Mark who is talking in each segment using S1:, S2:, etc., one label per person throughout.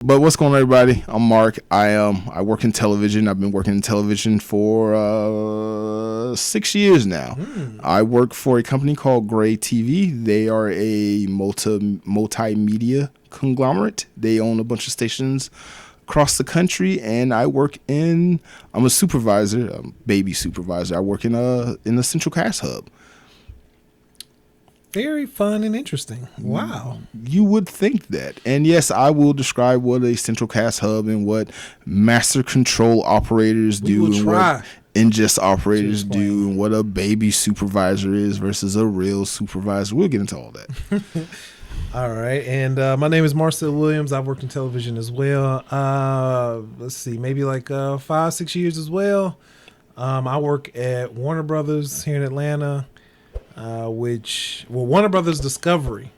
S1: But what's going on, everybody? I'm Mark. I work in television. I've been working in television for 6 years now. I work for a company called Gray TV. They are a multimedia conglomerate. They own a bunch of stations across the country, and I'm a supervisor, a baby supervisor. I work in the Central Cast Hub.
S2: Very fun and interesting. Wow.
S1: You would think that. And yes, I will describe what a central cast hub and what master control operators do and what ingest operators do and what a baby supervisor is versus a real supervisor. We'll get into all that.
S2: All right. And my name is Marcel Williams. I've worked in television as well. Let's see, maybe like 5-6 years as well. I work at Warner Brothers here in Atlanta. Warner Brothers Discovery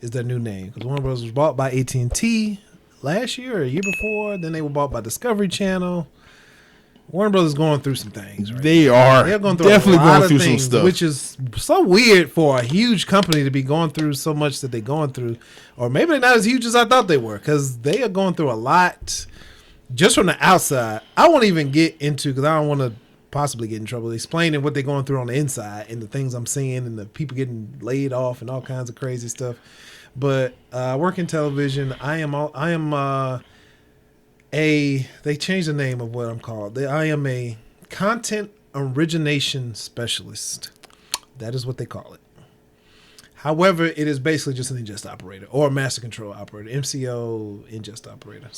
S2: is their new name, because Warner Brothers was bought by AT&T last year or a year before. Then they were bought by Discovery Channel. Warner Brothers is going through some things. Right?
S1: They're going through some stuff,
S2: which is so weird for a huge company to be going through so much that they're going through, or maybe they're not as huge as I thought they were, because they are going through a lot just from the outside. I won't even get into, because I don't want to possibly get in trouble explaining what they're going through on the inside and the things I'm seeing and the people getting laid off and all kinds of crazy stuff. But I work in television. They changed the name of what I'm called. I am a content origination specialist. That is what they call it. However, it is basically just an ingest operator or a master control operator, MCO ingest operator /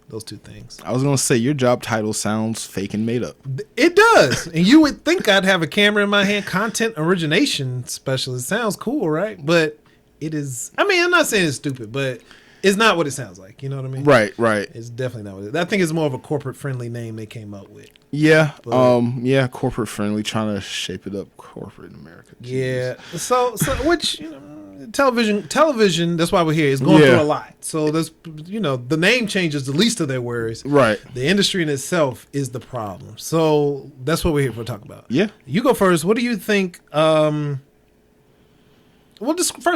S2: those two things.
S1: I was going to say, your job title sounds fake and made up.
S2: It does. And you would think I'd have a camera in my hand. Content origination specialist. Sounds cool, right? But it is, I mean, I'm not saying it's stupid, but it's not what it sounds like. You know what I mean?
S1: Right.
S2: It's definitely not what it is. I think it's more of a corporate friendly name they came up with.
S1: Yeah. Corporate friendly, trying to shape it up corporate in America. Jeez.
S2: Yeah. So which, television, that's why we're here, is going through a lot. So there's, the name change is the least of their worries. Right. The industry in itself is the problem. So that's what we're here for to talk about. Yeah. You go first. What do you think? First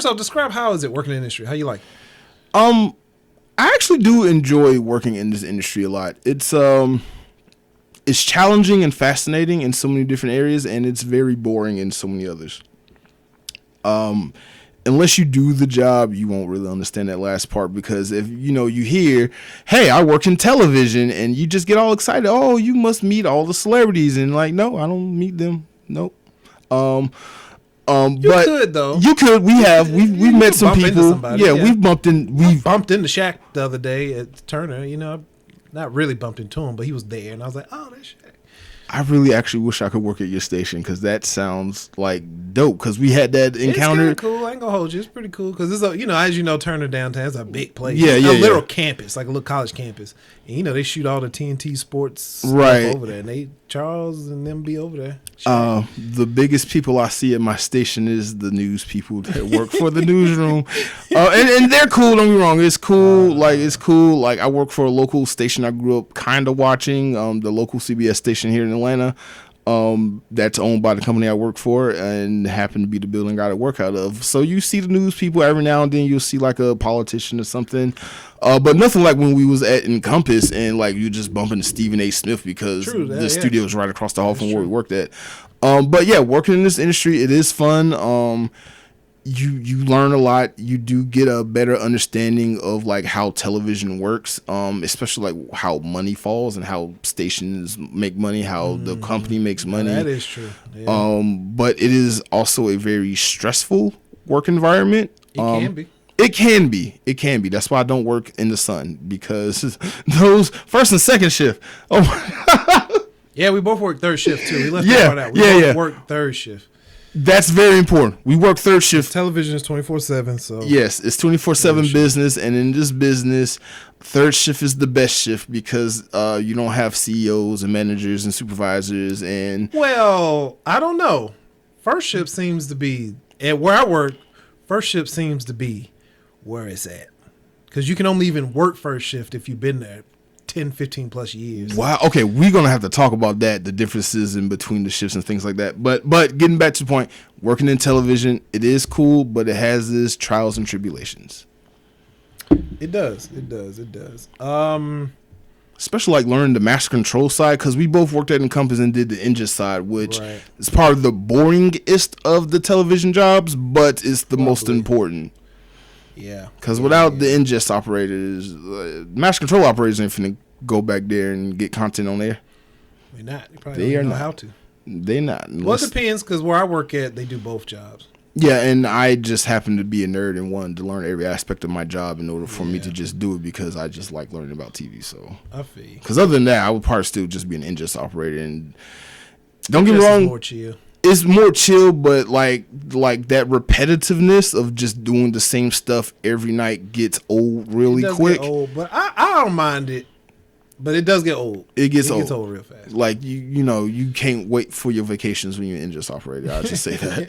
S2: off, describe how is it working in the industry? How you like it?
S1: I actually do enjoy working in this industry a lot. It's challenging and fascinating in so many different areas, and it's very boring in so many others. Unless you do the job, you won't really understand that last part, because if you hear, hey, I work in television, and you just get all excited. Oh, you must meet all the celebrities, and like, no, I don't meet them. Nope.
S2: You
S1: but
S2: could though.
S1: You could. We've met some people. We've bumped in.
S2: We bumped into Shaq the other day at Turner. Not really bumped into him, but he was there, and I was like, oh, that's Shaq.
S1: I really actually wish I could work at your station, because that sounds like dope. Because we had that encounter.
S2: It's cool. I ain't gonna hold you. It's pretty cool, because it's as you know, Turner downtown is a big place.
S1: Yeah.
S2: A little campus, like a little college campus. And they shoot all the TNT sports stuff over there, and Charles and them be over there.
S1: The biggest people I see at my station is the news people that work for the newsroom, and they're cool. Don't get me wrong, it's cool. It's cool. Like, I work for a local station I grew up kind of watching, the local CBS station here in Atlanta. That's owned by the company I work for, and happened to be the building I work out of. So you see the news people every now and then. You'll see like a politician or something, but nothing like when we was at Encompass and like you just bump into Stephen A. Smith because the studio is right across the hall from where we worked at. But yeah, working in this industry, it is fun. You learn a lot. You do get a better understanding of like how television works, especially like how money falls and how stations make money, how the company makes money.
S2: That is true. Yeah.
S1: But it is also a very stressful work environment.
S2: It can be.
S1: It can be. That's why I don't work in the sun, because those first and second shift. Oh.
S2: Yeah, we both work third shift too. We left that part out. We both work third shift.
S1: That's very important. We work third shift.
S2: Television is 24/7. So
S1: yes, it's 24/7 business, and in this business, third shift is the best shift, because you don't have CEOs and managers and supervisors and.
S2: Well, I don't know. First shift seems to be at where I work. First shift seems to be where it's at, because you can only even work first shift if you've been there 10, 15 plus years.
S1: Wow. Okay, we're gonna have to talk about that, the differences in between the shifts and things like that. But getting back to the point, working in television, it is cool, but it has its trials and tribulations.
S2: It does. It does. It does.
S1: Especially like learning the master control side, because we both worked at Encompass and did the Ingest side, which
S2: Right.
S1: is part of the boringest of the television jobs, but it's the most important.
S2: Yeah.
S1: Because without the Ingest operators, master control operators ain't finna go back there and get content on there.
S2: They're not. You probably don't know how to.
S1: They're not.
S2: Well, it depends, because where I work at, they do both jobs.
S1: Yeah, and I just happen to be a nerd and wanted to learn every aspect of my job in order for me to just do it, because I just like learning about TV. So
S2: I feel you.
S1: Because other than that, I would probably still just be an Ingest operator. And don't get me wrong,
S2: more chill.
S1: It's more chill, but like that repetitiveness of just doing the same stuff every night gets old really quick.
S2: Get old, but I don't mind it. But it does get old.
S1: It gets old.
S2: It gets old real fast.
S1: Like you know, you can't wait for your vacations when you're an Ingest operator. I'll just say that.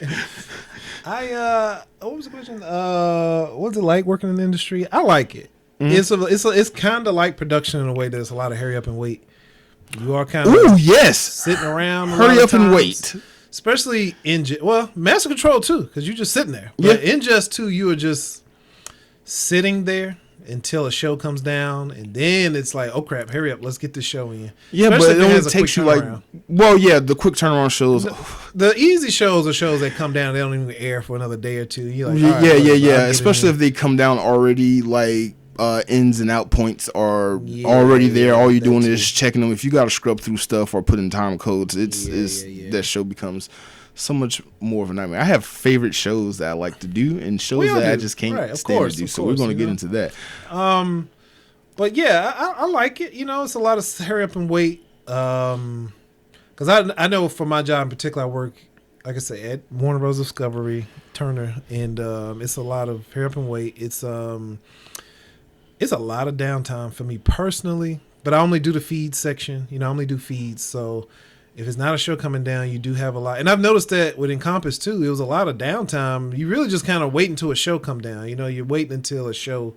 S2: What was the question? What's it like working in the industry? I like it.
S1: Mm-hmm.
S2: It's kind of like production in a way. There's a lot of hurry up and wait. You are kind
S1: of
S2: yes sitting around.
S1: Hurry up and wait.
S2: Especially Ingest. Well, Master Control too, because you're just sitting there. But Ingest too, you are just sitting there until a show comes down, and then it's like, oh crap, hurry up, let's get this show in.
S1: Yeah, especially but it only takes you like, well, yeah, the quick turnaround shows.
S2: The easy shows are shows that come down, they don't even air for another day or two. You're like,
S1: yeah. Especially if they come down already, like ins and out points are already there. All you're doing is checking them. If you got to scrub through stuff or put in time codes, that show becomes so much more of a nightmare. I have favorite shows that I like to do and shows that I just can't stand to do. So we're going to get into that.
S2: But yeah, I like it. You know, it's a lot of hurry up and wait. Because I know for my job in particular, I work, like I said, at Warner Bros. Discovery, Turner, and it's a lot of hurry up and wait. It's a lot of downtime for me personally, but I only do the feed section. You know, I only do feeds, so if it's not a show coming down, you do have a lot. And I've noticed that with Encompass too, it was a lot of downtime. You really just kind of wait until a show come down. You know, you're waiting until a show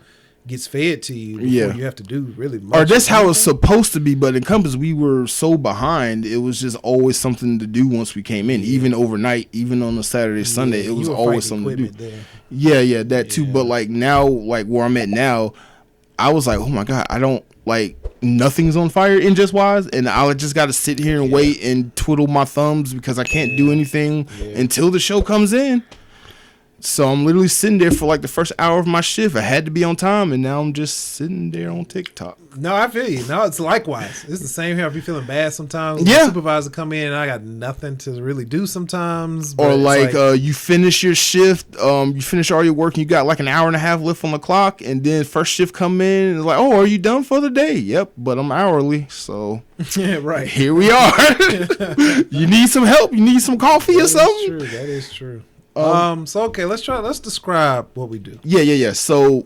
S2: gets fed to you before you have to do really much.
S1: Or that's how it's supposed to be, but Encompass, we were so behind, it was just always something to do once we came in. Even overnight, even on a Saturday, Sunday, it was always something to do. There. Yeah, that too. But like now, like where I'm at now, I was like, oh my God, I don't like nothing's on fire Ingest wise, and I just got to sit here and wait and twiddle my thumbs because I can't do anything until the show comes in. So I'm literally sitting there for like the first hour of my shift. I had to be on time, and now I'm just sitting there on TikTok.
S2: No, I feel you. No, it's likewise. It's the same here. I be feeling bad sometimes. The supervisor come in, and I got nothing to really do sometimes.
S1: Or like you finish your shift, you finish all your work, and you got like an hour and a half left on the clock, and then first shift come in, and it's like, oh, are you done for the day? Yep, but I'm hourly, so
S2: yeah, right.
S1: Here we are. You need some help? You need some coffee or something?
S2: That is true. So okay, let's describe what we do.
S1: Yeah. So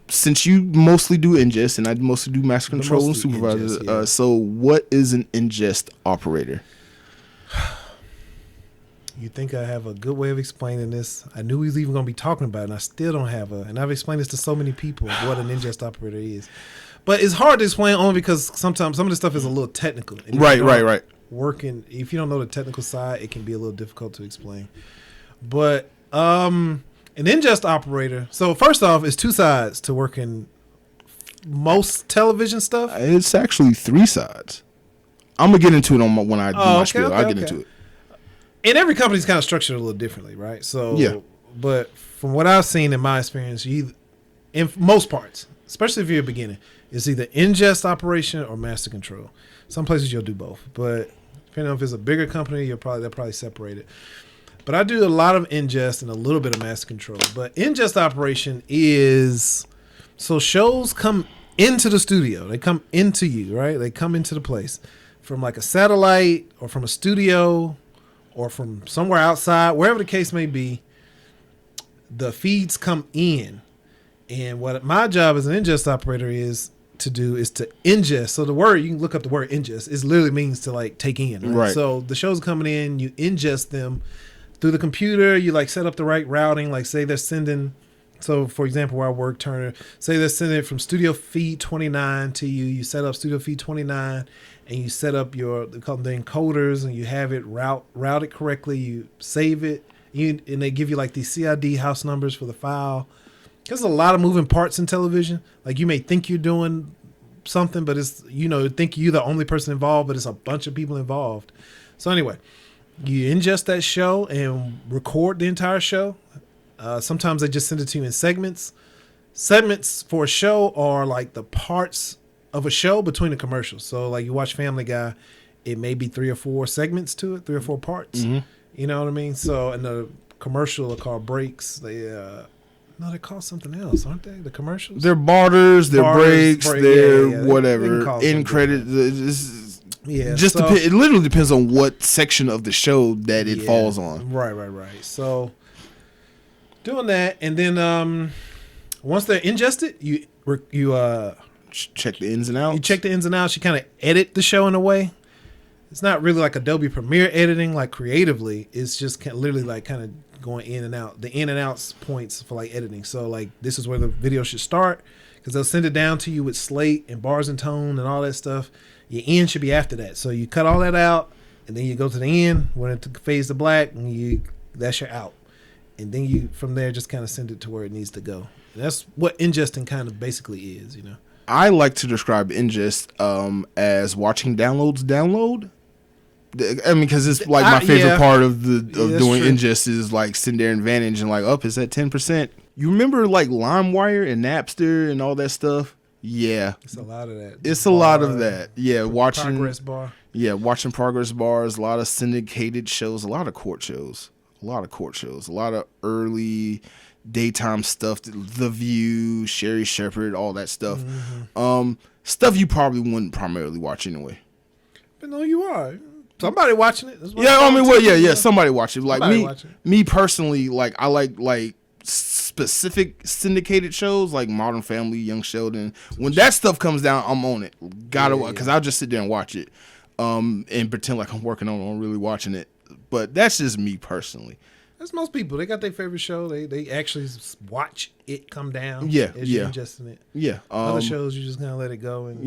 S1: since you mostly do Ingest and I mostly do master control and supervisor, so what is an Ingest operator?
S2: You think I have a good way of explaining this? I knew we was even going to be talking about it, and I still don't have and I've explained this to so many people what an Ingest operator is. But it's hard to explain only because sometimes some of the stuff is a little technical.
S1: Right.
S2: If you don't know the technical side, it can be a little difficult to explain. But an Ingest operator, so first off, it's two sides to working most television stuff.
S1: It's actually three sides. I'm going to get into it when I do my spiel. I'll get into it.
S2: And every company's kind of structured a little differently, right? So, but from what I've seen in my experience, in most parts, especially if you're a beginner, it's either Ingest operation or master control. Some places you'll do both, but depending on if it's a bigger company, they'll probably separate it. But I do a lot of Ingest and a little bit of master control. But Ingest operation is, so shows come into the studio. They come into you, right? They come into the place from like a satellite or from a studio or from somewhere outside, wherever the case may be. The feeds come in. And what my job as an Ingest operator is to do is to ingest. So the word, you can look up the word ingest. It literally means to like take in. Right? So the shows coming in, you ingest them through the computer. You like set up the right routing. Like say they're sending, so for example, where I work, Turner, say they're sending it from studio feed 29 to you. You set up studio feed 29 and you set up they call them the encoders, and you have it routed correctly. You save it, and they give you like these CID house numbers for the file. There's a lot of moving parts in television. Like, you may think you're doing something, but it's, think you're the only person involved, but it's a bunch of people involved. So anyway, you ingest that show and record the entire show. Sometimes they just send it to you in segments. Segments for a show are like the parts of a show between the commercials. So like you watch Family Guy, it may be 3 or 4 segments to it, 3 or 4 parts.
S1: Mm-hmm.
S2: You know what I mean? So, and the commercial are called breaks. They're called something else, aren't they? The commercials?
S1: They're barters, they're breaks, they're whatever.
S2: They
S1: In credit.
S2: So,
S1: it literally depends on what section of the show that it falls on.
S2: Right. So doing that, and then once they're ingested, you
S1: check the ins and outs.
S2: You check the ins and outs. You kind of edit the show in a way. It's not really like Adobe Premiere editing, like creatively. It's just literally like kind of going in and out. The in and outs points for like editing. So like this is where the video should start, because they'll send it down to you with slate and bars and tone and all that stuff. Your end should be after that. So you cut all that out, and then you go to the end when it fades to black, and that's your out. And then you from there just kind of send it to where it needs to go. And that's what ingesting kind of basically is,
S1: I like to describe ingest as watching download. I mean, because it's like my favorite part of doing ingest is like sitting there in Vantage and like, it's at 10%. You remember like LimeWire and Napster and all that stuff? Yeah,
S2: it's a lot of that.
S1: It's a lot of that. Yeah, watching
S2: progress bar.
S1: Yeah, watching progress bars. A lot of syndicated shows. A lot of court shows. A lot of early daytime stuff. The View, Sherry Shepherd, all that stuff. Mm-hmm. Stuff you probably wouldn't primarily watch anyway.
S2: But no, you are. Somebody watching it.
S1: Somebody watching it. Like me personally, like I like specific syndicated shows like Modern Family, Young Sheldon. When that stuff comes down, I'm on it. Because I'll just sit there and watch it, and pretend like I'm working on really watching it. But that's just me personally.
S2: That's most people. They got their favorite show. They actually watch it come down.
S1: You're
S2: ingesting it.
S1: Yeah.
S2: Other shows you just kind of let it go. And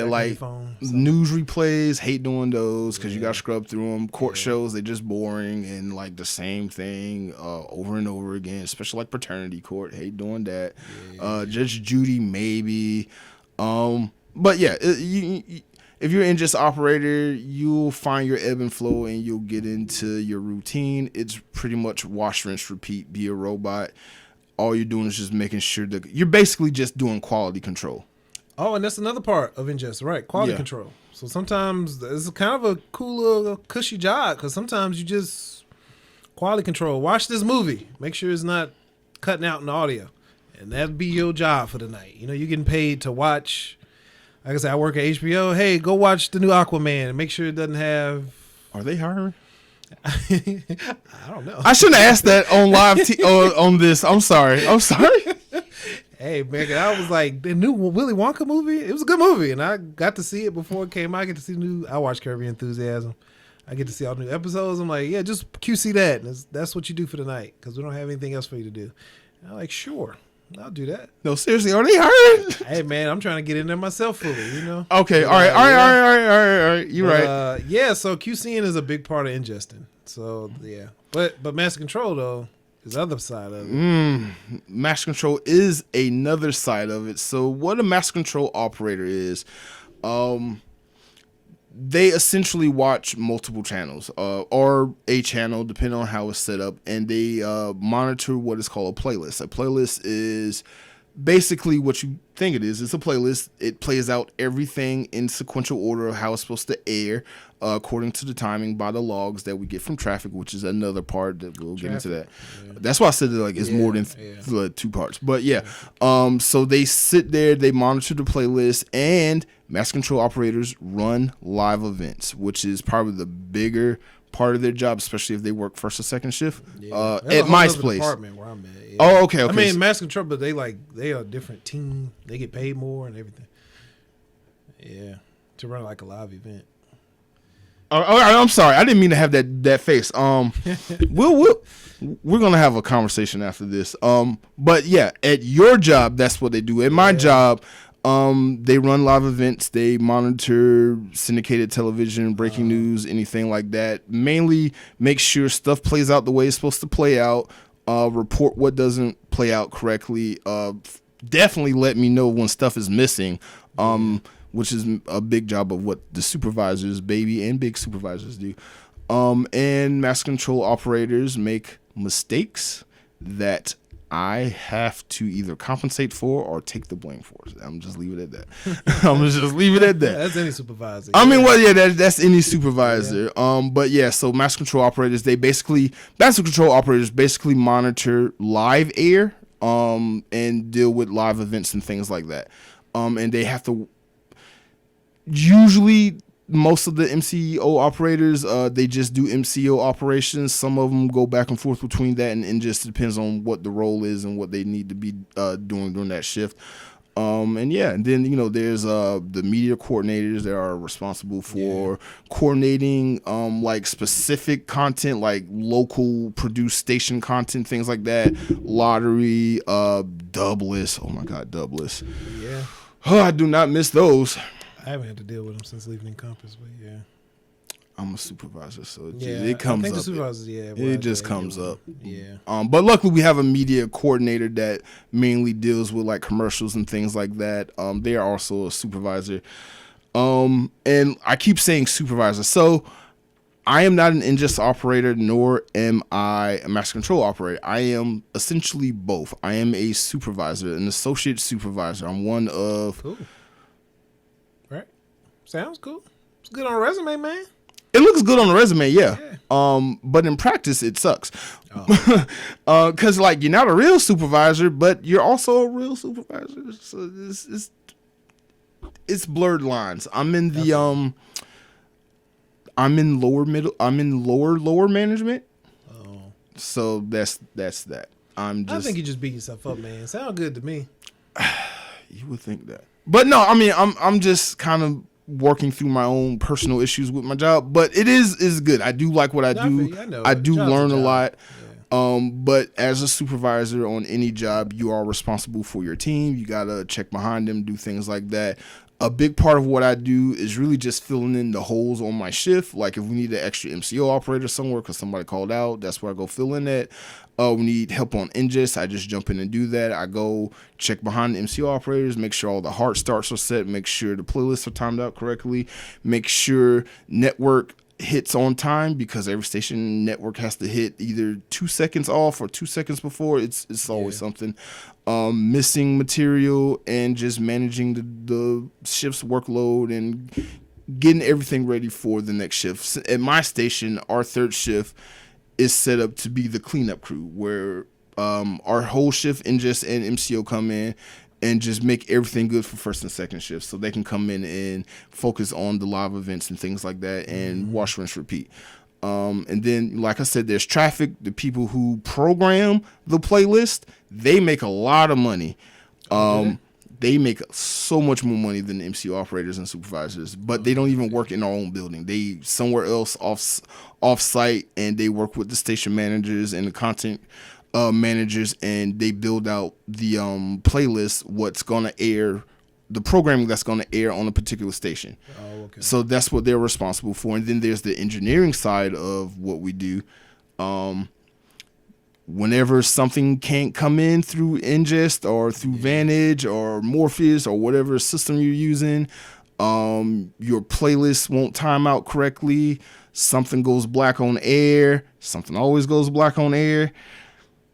S1: like news replays, hate doing those because you got to scrub through them. Court shows, they just boring and like the same thing over and over again. Especially like Paternity Court, hate doing that. Judge Judy maybe. But yeah, if you're an ingest operator, you'll find your ebb and flow and you'll get into your routine. It's pretty much wash, rinse, repeat, be a robot. All you're doing is just making sure that you're basically just doing quality control.
S2: Oh, and that's another part of ingest, right? Quality control. So sometimes it's kind of a cool little cushy job because sometimes you just quality control. Watch this movie. Make sure it's not cutting out in the audio. And that'd be your job for the night. You're getting paid to watch. Like I said, I work at HBO. Hey, go watch the new Aquaman and make sure it doesn't have.
S1: Are they hiring?
S2: I don't know.
S1: I shouldn't have asked that on live on this. I'm sorry.
S2: Hey, man, I was like, the new Willy Wonka movie, it was a good movie. And I got to see it before it came out. I get to see I watch Curb Your Enthusiasm. I get to see all the new episodes. I'm like, yeah, just QC that. And that's what you do for the night because we don't have anything else for you to do. And I'm like, sure. I'll do that.
S1: No, seriously, are they hiring?
S2: Hey, man, I'm trying to get in there myself fully,
S1: Okay, all right. You're right.
S2: So QCing is a big part of ingesting. So, yeah. But master control, though, is the other side of it.
S1: Master control is another side of it. So what a master control operator is, they essentially watch multiple channels or a channel, depending on how it's set up, and they monitor what is called a playlist. A playlist is basically what you think it is. It's a playlist. It plays out everything in sequential order of how it's supposed to air according to the timing by the logs that we get from traffic, which is another part that we'll get into that. Yeah. That's why I said that it's more than 2 parts. But so they sit there, they monitor the playlist, and master control operators run live events, which is probably the bigger part of their job, especially if they work first or second shift. At my place.
S2: Department where I'm at.
S1: Oh, okay.
S2: I mean, master control, but they are a different team. They get paid more and everything. Yeah, to run like a live event.
S1: I'm sorry, I didn't mean to have that face. We're gonna have a conversation after this. But yeah, at your job, that's what they do. At my job, they run live events. They monitor syndicated television, breaking news, anything like that. Mainly make sure stuff plays out the way it's supposed to play out. Report what doesn't play out correctly. Definitely let me know when stuff is missing, which is a big job of what the supervisors, baby and big supervisors do. And master control operators make mistakes that I have to either compensate for or take the blame for. I'm just leave it at that. I'm gonna just leave it at that.
S2: That's any supervisor.
S1: I mean, well, yeah, that's any supervisor. But yeah, so master control operators basically monitor live air, and deal with live events and things like that. And they have to usually. Most of the MCO operators, they just do MCO operations. Some of them go back and forth between that, and just depends on what the role is and what they need to be doing during that shift. And then there's the media coordinators that are responsible for coordinating like specific content, like local produced station content, things like that. Lottery, Dubless. Oh my God, Dubless.
S2: Yeah.
S1: Oh, I do not miss those.
S2: I haven't had to deal with them since leaving Encompass, but yeah.
S1: I'm a supervisor, so
S2: Yeah,
S1: it comes
S2: I think
S1: up.
S2: The supervisors,
S1: It just comes up.
S2: Yeah.
S1: But luckily we have a media coordinator that mainly deals with like commercials and things like that. They are also a supervisor. And I keep saying supervisor. So I am not an Ingest operator, nor am I a master control operator. I am essentially both. I am a supervisor, an associate supervisor. I'm one of...
S2: Cool. Right. Sounds cool. It's good on a resume, man.
S1: It looks good on the resume, yeah. But in practice, it sucks. Because like you're not a real supervisor, but you're also a real supervisor. So it's blurred lines. I'm in the I'm in lower management. Oh. So that's that. I
S2: think you just beat yourself up, man. Sound good to me.
S1: You would think that. But no, I mean I'm just kind of working through my own personal issues with my job, but it is good. I do like what I do. I do learn a lot. Yeah. But as a supervisor on any job, you are responsible for your team. You gotta check behind them, do things like that. A big part of what I do is really just filling in the holes on my shift. Like if we need an extra MCO operator somewhere because somebody called out, that's where I go fill in at. We need help on Ingest, I just jump in and do that. I go check behind the MCO operators, make sure all the hard starts are set, make sure the playlists are timed out correctly, make sure network hits on time because every station network has to hit either 2 seconds off or 2 seconds before. It's always something. Missing material and just managing the shift's workload and getting everything ready for the next shift. At my station, our third shift is set up to be the cleanup crew where our whole shift, Ingest and MCO, come in and just make everything good for first and second shifts so they can come in and focus on the live events and things like that and wash, rinse, repeat. And then, like I said, there's traffic. The people who program the playlist, they make a lot of money. They make so much more money than the MCO operators and supervisors, but they don't even work in our own building. They somewhere else off site, and they work with the station managers and the content managers, and they build out the playlist, what's going to air, the programming that's going to air on a particular station. Oh, okay. So that's what they're responsible for. And then there's the engineering side of what we do. Whenever something can't come in through Ingest or through Vantage or Morpheus or whatever system you're using, your playlist won't time out correctly. Something goes black on air. Something always goes black on air.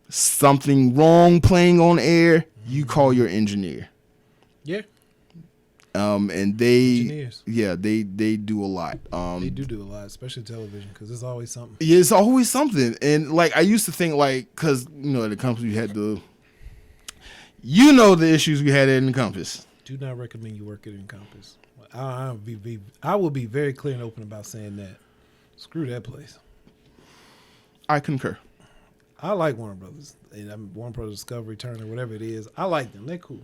S1: Something wrong playing on air. You call your engineer. Yeah. And they do a lot.
S2: They do a lot, especially television, because there's always something.
S1: Yeah, it's always something. And like I used to think, like, because at the Compass we had the issues we had at Encompass.
S2: Do not recommend you work at Encompass. I will be very clear and open about saying that. Screw that place.
S1: I concur.
S2: I like Warner Brothers. Warner Brothers Discovery, Turner, whatever it is. I like them. They're cool.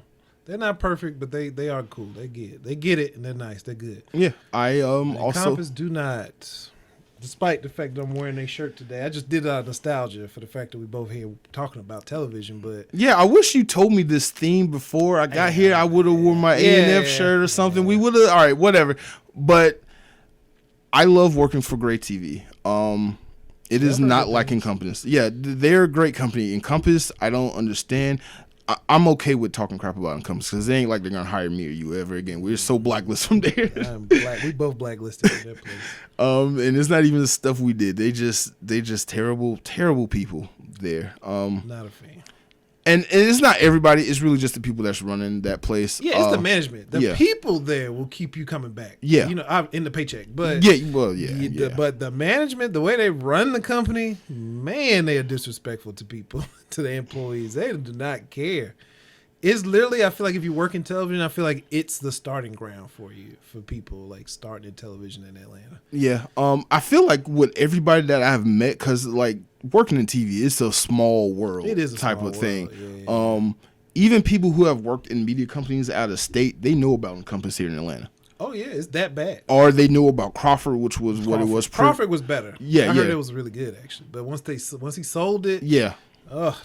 S2: They're not perfect, but they are cool. They get it, and they're nice. They're good.
S1: Yeah, I also
S2: Compass do not. Despite the fact that I'm wearing a shirt today, I just did nostalgia for the fact that we both here talking about television. But
S1: yeah, I wish you told me this theme before I got here. I would have worn my A&F shirt or something. We would have. All right, whatever. But I love working for great TV. It is not like Encompass. Yeah, they're a great company. Encompass, I don't understand. I'm okay with talking crap about Encompass because it ain't like they're gonna hire me or you ever again. We're so blacklisted from there.
S2: I'm black. We both blacklisted in that place.
S1: And it's not even the stuff we did. They just terrible people there.
S2: Not a fan.
S1: And it's not everybody. It's really just the people that's running that place.
S2: Yeah, it's the management. The people there will keep you coming back.
S1: Yeah,
S2: in the paycheck. But But the management, the way they run the company, man, they are disrespectful to people, to the employees. They do not care. It's literally, I feel like if you work in television, I feel like it's the starting ground for you, for people like starting in television in Atlanta.
S1: Yeah. I feel like with everybody that I've met, because like working in TV, it's a small world.
S2: It is a
S1: type
S2: small
S1: of thing.
S2: Yeah.
S1: Even people who have worked in media companies out of state, they know about Encompass here in Atlanta.
S2: Oh yeah, it's that bad.
S1: Or they know about Crawford, which was what it was.
S2: Crawford was better.
S1: Yeah,
S2: I heard it was really good actually. But once he sold it,
S1: yeah.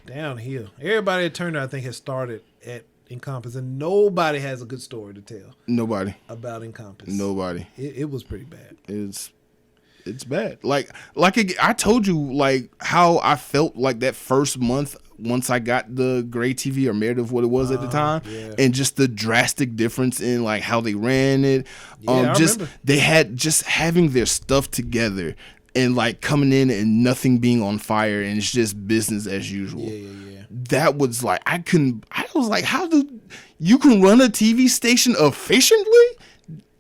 S2: Downhill. Everybody at Turner, I think, has started at Encompass, and nobody has a good story to tell.
S1: Nobody
S2: about Encompass.
S1: Nobody.
S2: It was pretty bad.
S1: It's bad. Like I told you, like how I felt like that first month once I got the Gray TV or Meredith, what it was at the time, and just the drastic difference in like how they ran it. They had just having their stuff together. And like coming in and nothing being on fire and it's just business as usual.
S2: Yeah.
S1: That was like I was like, how do you can run a TV station efficiently?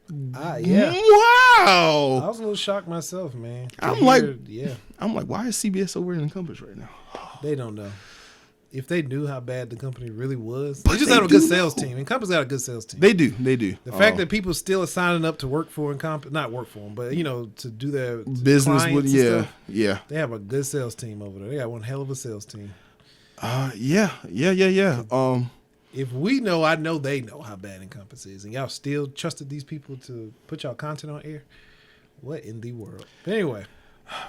S2: Yeah.
S1: Wow.
S2: I was a little shocked myself, man.
S1: I'm like, why is CBS over in Encompass right now?
S2: They don't know. If they knew how bad the company really was, they just have a good sales team. Encompass got a good sales team.
S1: They do.
S2: The fact that people still are signing up to work for Encompass, not work for them, but to do their
S1: business with,
S2: yeah. They have a good sales team over there. They got one hell of a sales team.
S1: Yeah.
S2: If we know, I know they know how bad Encompass is, and y'all still trusted these people to put y'all content on air. What in the world? But anyway,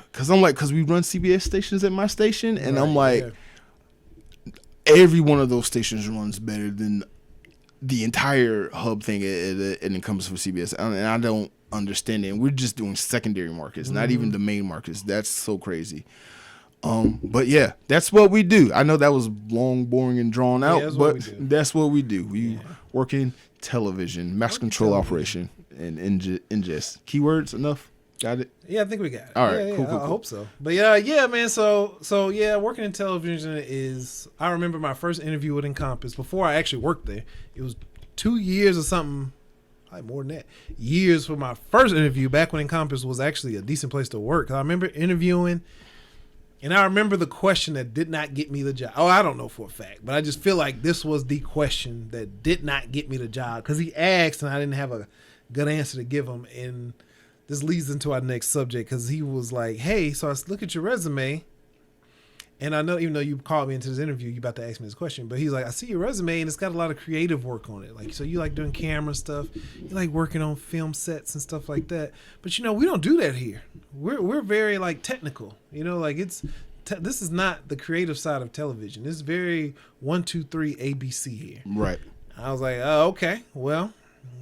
S1: because we run CBS stations at my station, and I'm like. Yeah. Every one of those stations runs better than the entire hub thing at Encompass for CBS, and I don't understand it. And we're just doing secondary markets, not even the main markets. That's so crazy. But yeah, that's what we do. I know that was long, boring, and drawn out, but that's what we do. We work in television, mass control operation, and ingest. Keywords enough. Got it?
S2: Yeah, I think we got it.
S1: All right, cool.
S2: I hope so. But yeah, man. So working in television is. I remember my first interview with Encompass before I actually worked there. It was 2 years or something, like more than that. Years for my first interview back when Encompass was actually a decent place to work. I remember interviewing, and I remember the question that did not get me the job. Oh, I don't know for a fact, but I just feel like this was the question that did not get me the job because he asked, and I didn't have a good answer to give him, and. This leads into our next subject because he was like, hey, so I look at your resume. And I know, even though you called me into this interview, you about to ask me this question. But he's like, I see your resume and it's got a lot of creative work on it. Like, so you like doing camera stuff. You like working on film sets and stuff like that. But, we don't do that here. We're very, like, technical. Like this is not the creative side of television. It's very 1, 2, 3 ABC here.
S1: Right.
S2: I was like, oh, okay. Well,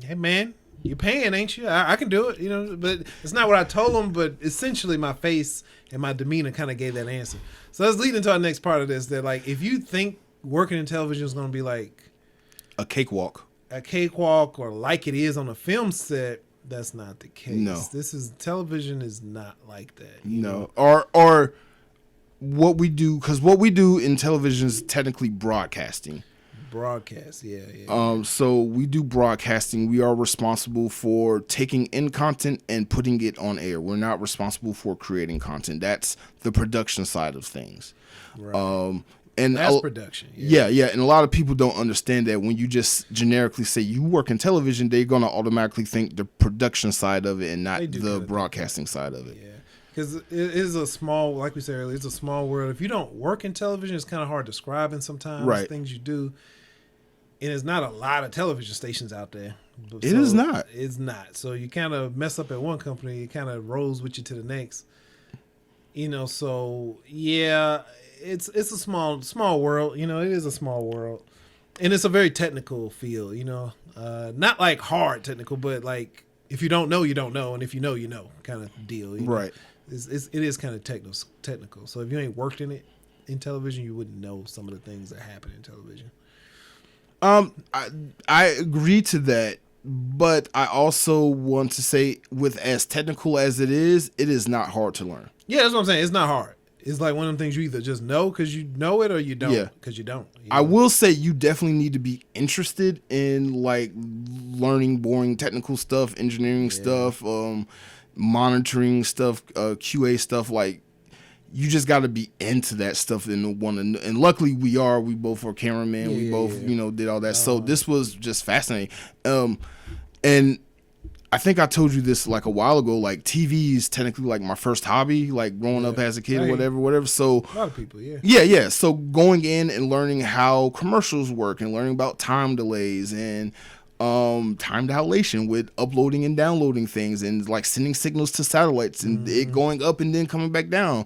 S2: hey, man. You're paying, ain't you? I can do it, but it's not what I told him, but essentially my face and my demeanor kind of gave that answer. So let's lead into our next part of this, that like, if you think working in television is going to be like
S1: a cakewalk
S2: or like it is on a film set, that's not the case.
S1: No.
S2: Television is not like that.
S1: No. Or what we do, because what we do in television is technically broadcasting.
S2: Broadcast, yeah.
S1: So we do broadcasting. We are responsible for taking in content and putting it on air. We're not responsible for creating content. That's the production side of things.
S2: Right.
S1: And
S2: that's production.
S1: Yeah. And a lot of people don't understand that when you just generically say you work in television, they're gonna automatically think the production side of it and not the broadcasting side of it.
S2: Yeah. Because it is a small, like we said earlier, it's a small world. If you don't work in television, it's kind of hard describing sometimes things you do. And there's not a lot of television stations out there.
S1: It is not.
S2: It's not. So you kind of mess up at one company, it kind of rolls with you to the next. So yeah, it's a small world. It is a small world, and it's a very technical field. Not like hard technical, but like if you don't know, you don't know, and if you know, kind of deal.
S1: Right.
S2: It is kind of technical. So if you ain't worked in it in television, you wouldn't know some of the things that happen in television.
S1: I agree to that, but I also want to say, with as technical as it is not hard to learn.
S2: Yeah, that's what I'm saying. It's not hard. It's like one of them things you either just know because you know it, or you don't because you don't. You know?
S1: I will say you definitely need to be interested in like learning boring technical stuff, engineering stuff, monitoring stuff, QA stuff. Like, you just got to be into that stuff and luckily we both are cameramen. We both did all that. So this was just fascinating. And I think I told you this like a while ago. Like, TV is technically like my first hobby, like growing up as a kid or whatever. So
S2: a lot of people,
S1: yeah. So going in and learning how commercials work and learning about time delays and time dilation with uploading and downloading things and like sending signals to satellites and it going up and then coming back down.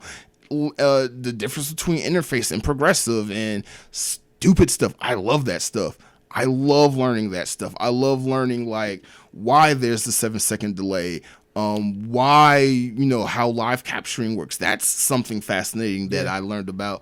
S1: The difference between interface and progressive and stupid stuff. I love that stuff. I love learning that stuff. I love learning like why there's the 7-second delay, why, how live capturing works. That's something fascinating that I learned about.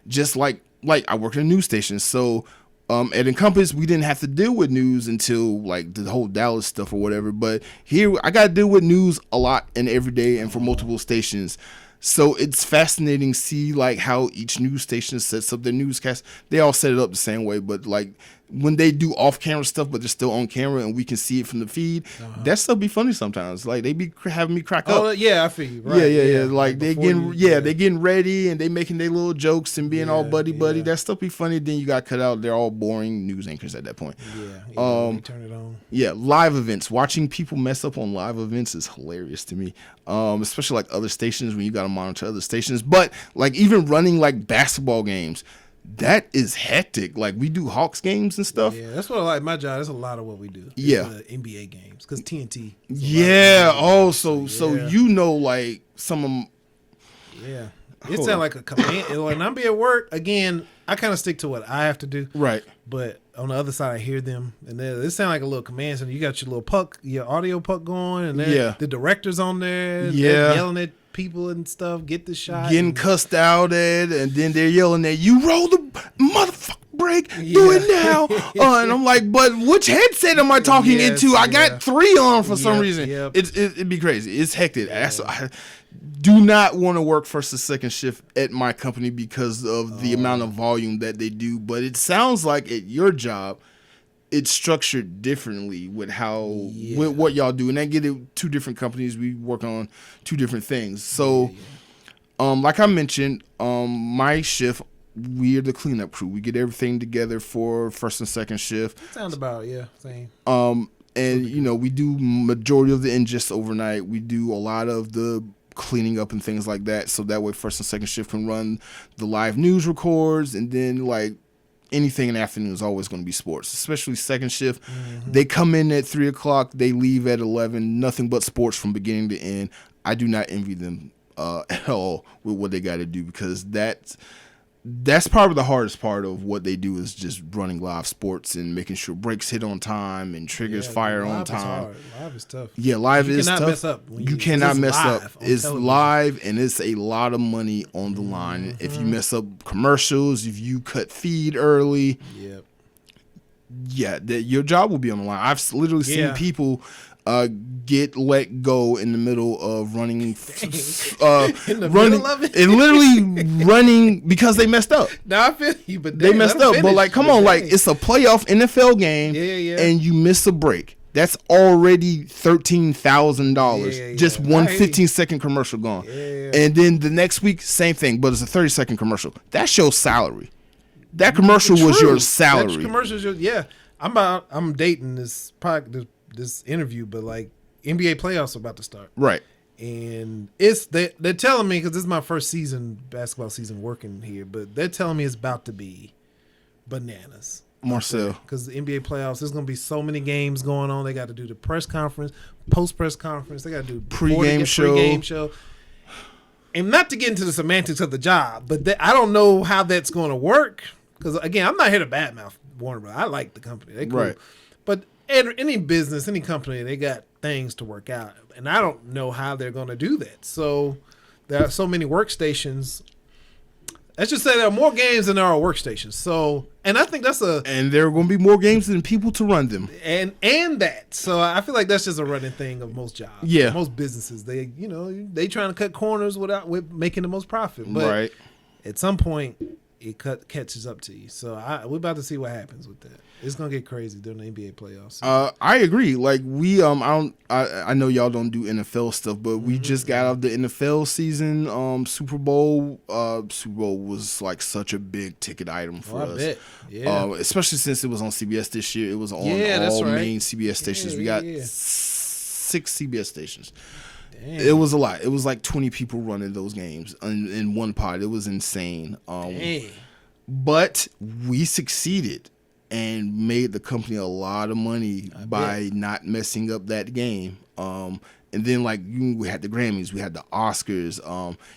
S1: Just like I worked at a news station. So at Encompass, we didn't have to deal with news until like the whole Dallas stuff or whatever. But here I got to deal with news a lot and every day and for multiple stations. So it's fascinating to see like how each news station sets up their newscast. They all set it up the same way, but like when they do off-camera stuff, but they're still on camera and we can see it from the feed, that stuff be funny sometimes. Like they be having me crack up.
S2: Oh yeah, I feel you. Right.
S1: Yeah. Like they getting ready and they making their little jokes and being all buddy. That stuff be funny. Then you got cut out. They're all boring news anchors at that point.
S2: They turn it on.
S1: Yeah, live events. Watching people mess up on live events is hilarious to me. Especially like other stations when you got to monitor other stations. But like even running like basketball games, that is hectic. Like we do Hawks games and stuff.
S2: Yeah, that's what I like. My job. That's a lot of what we do.
S1: Yeah,
S2: the NBA games because TNT.
S1: Yeah. So like some of them.
S2: Yeah. It sounds like a command. When I'm at work, again, I kind of stick to what I have to do.
S1: Right.
S2: But on the other side, I hear them, and it sounds like a little command center. You got your little puck, your audio puck going, and the director's on there, yelling at people and stuff. Get the shot,
S1: getting cussed out at, and then they're yelling at you. Roll the motherfucker break. Do it now. And I'm like, but which headset am I talking into? I got 3 on for some reason. It'd be crazy. It's hectic. I do not want to work first or second shift at my company because of the amount of volume that they do. But it sounds like at your job, it's structured differently with with what y'all do. And I get it, 2 different companies. We work on 2 different things. So, like I mentioned, my shift, we're the cleanup crew. We get everything together for first and second shift.
S2: Sounds about same.
S1: And we do majority of the ingest overnight. We do a lot of the cleaning up and things like that, so that way first and second shift can run the live news records, and then like anything in the afternoon is always going to be sports, especially second shift. They come in at 3:00, they leave at 11, nothing but sports from beginning to end. I do not envy them at all with what they got to do, because that's probably the hardest part of what they do, is just running live sports and making sure breaks hit on time and triggers fire on time.
S2: Live is tough.
S1: Yeah, live is tough.
S2: Mess up
S1: you cannot mess up. It's live, and it's a lot of money on the line. If you mess up commercials, if you cut feed early, your job will be on the line. I've literally seen people get let go in the middle of running.
S2: In the middle of it?
S1: And literally running because they messed up.
S2: No, I feel you, but
S1: they messed up. But like, come on, like it's a playoff NFL game, and you miss a break. That's already $13,000. Just one 15-second commercial gone. And then the next week, same thing, but it's a 30-second commercial. That's your salary. That commercial was your salary.
S2: That commercial's I'm dating this interview, but like NBA playoffs are about to start,
S1: right?
S2: And they're telling me, because this is my first basketball season working here, but they're telling me it's about to be bananas,
S1: Marcel,
S2: because the NBA playoffs, there's gonna be so many games going on. They got to do the press conference, post press conference, they got to do pregame show. And not to get into the semantics of the job, but I don't know how that's going to work, because again, I'm not here to badmouth Warner Bros. I like the company, they cool, right? But any business, any company, they got things to work out, and I don't know how they're going to do that. So there are so many workstations. Let's just say there are more games than there are workstations. So, and I think that's
S1: and there are going to be more games than people to run them.
S2: And that. So I feel like that's just a running thing of most jobs.
S1: Yeah.
S2: Most businesses, they trying to cut corners with making the most profit. But
S1: right.
S2: At some point, it catches up to you. So we're about to see what happens with that. It's gonna get crazy during the NBA playoffs.
S1: I agree. Like we, I know y'all don't do NFL stuff, but we just got out of the NFL season. Super Bowl was like such a big ticket item for us.
S2: Bet. Yeah.
S1: Especially since it was on CBS this year. It was on all main CBS stations. We got 6 CBS stations. Damn. It was a lot. It was like 20 people running those games in one pod. It was insane. But we succeeded and made the company a lot of money by not messing up that game. And then we had the Grammys, we had the Oscars.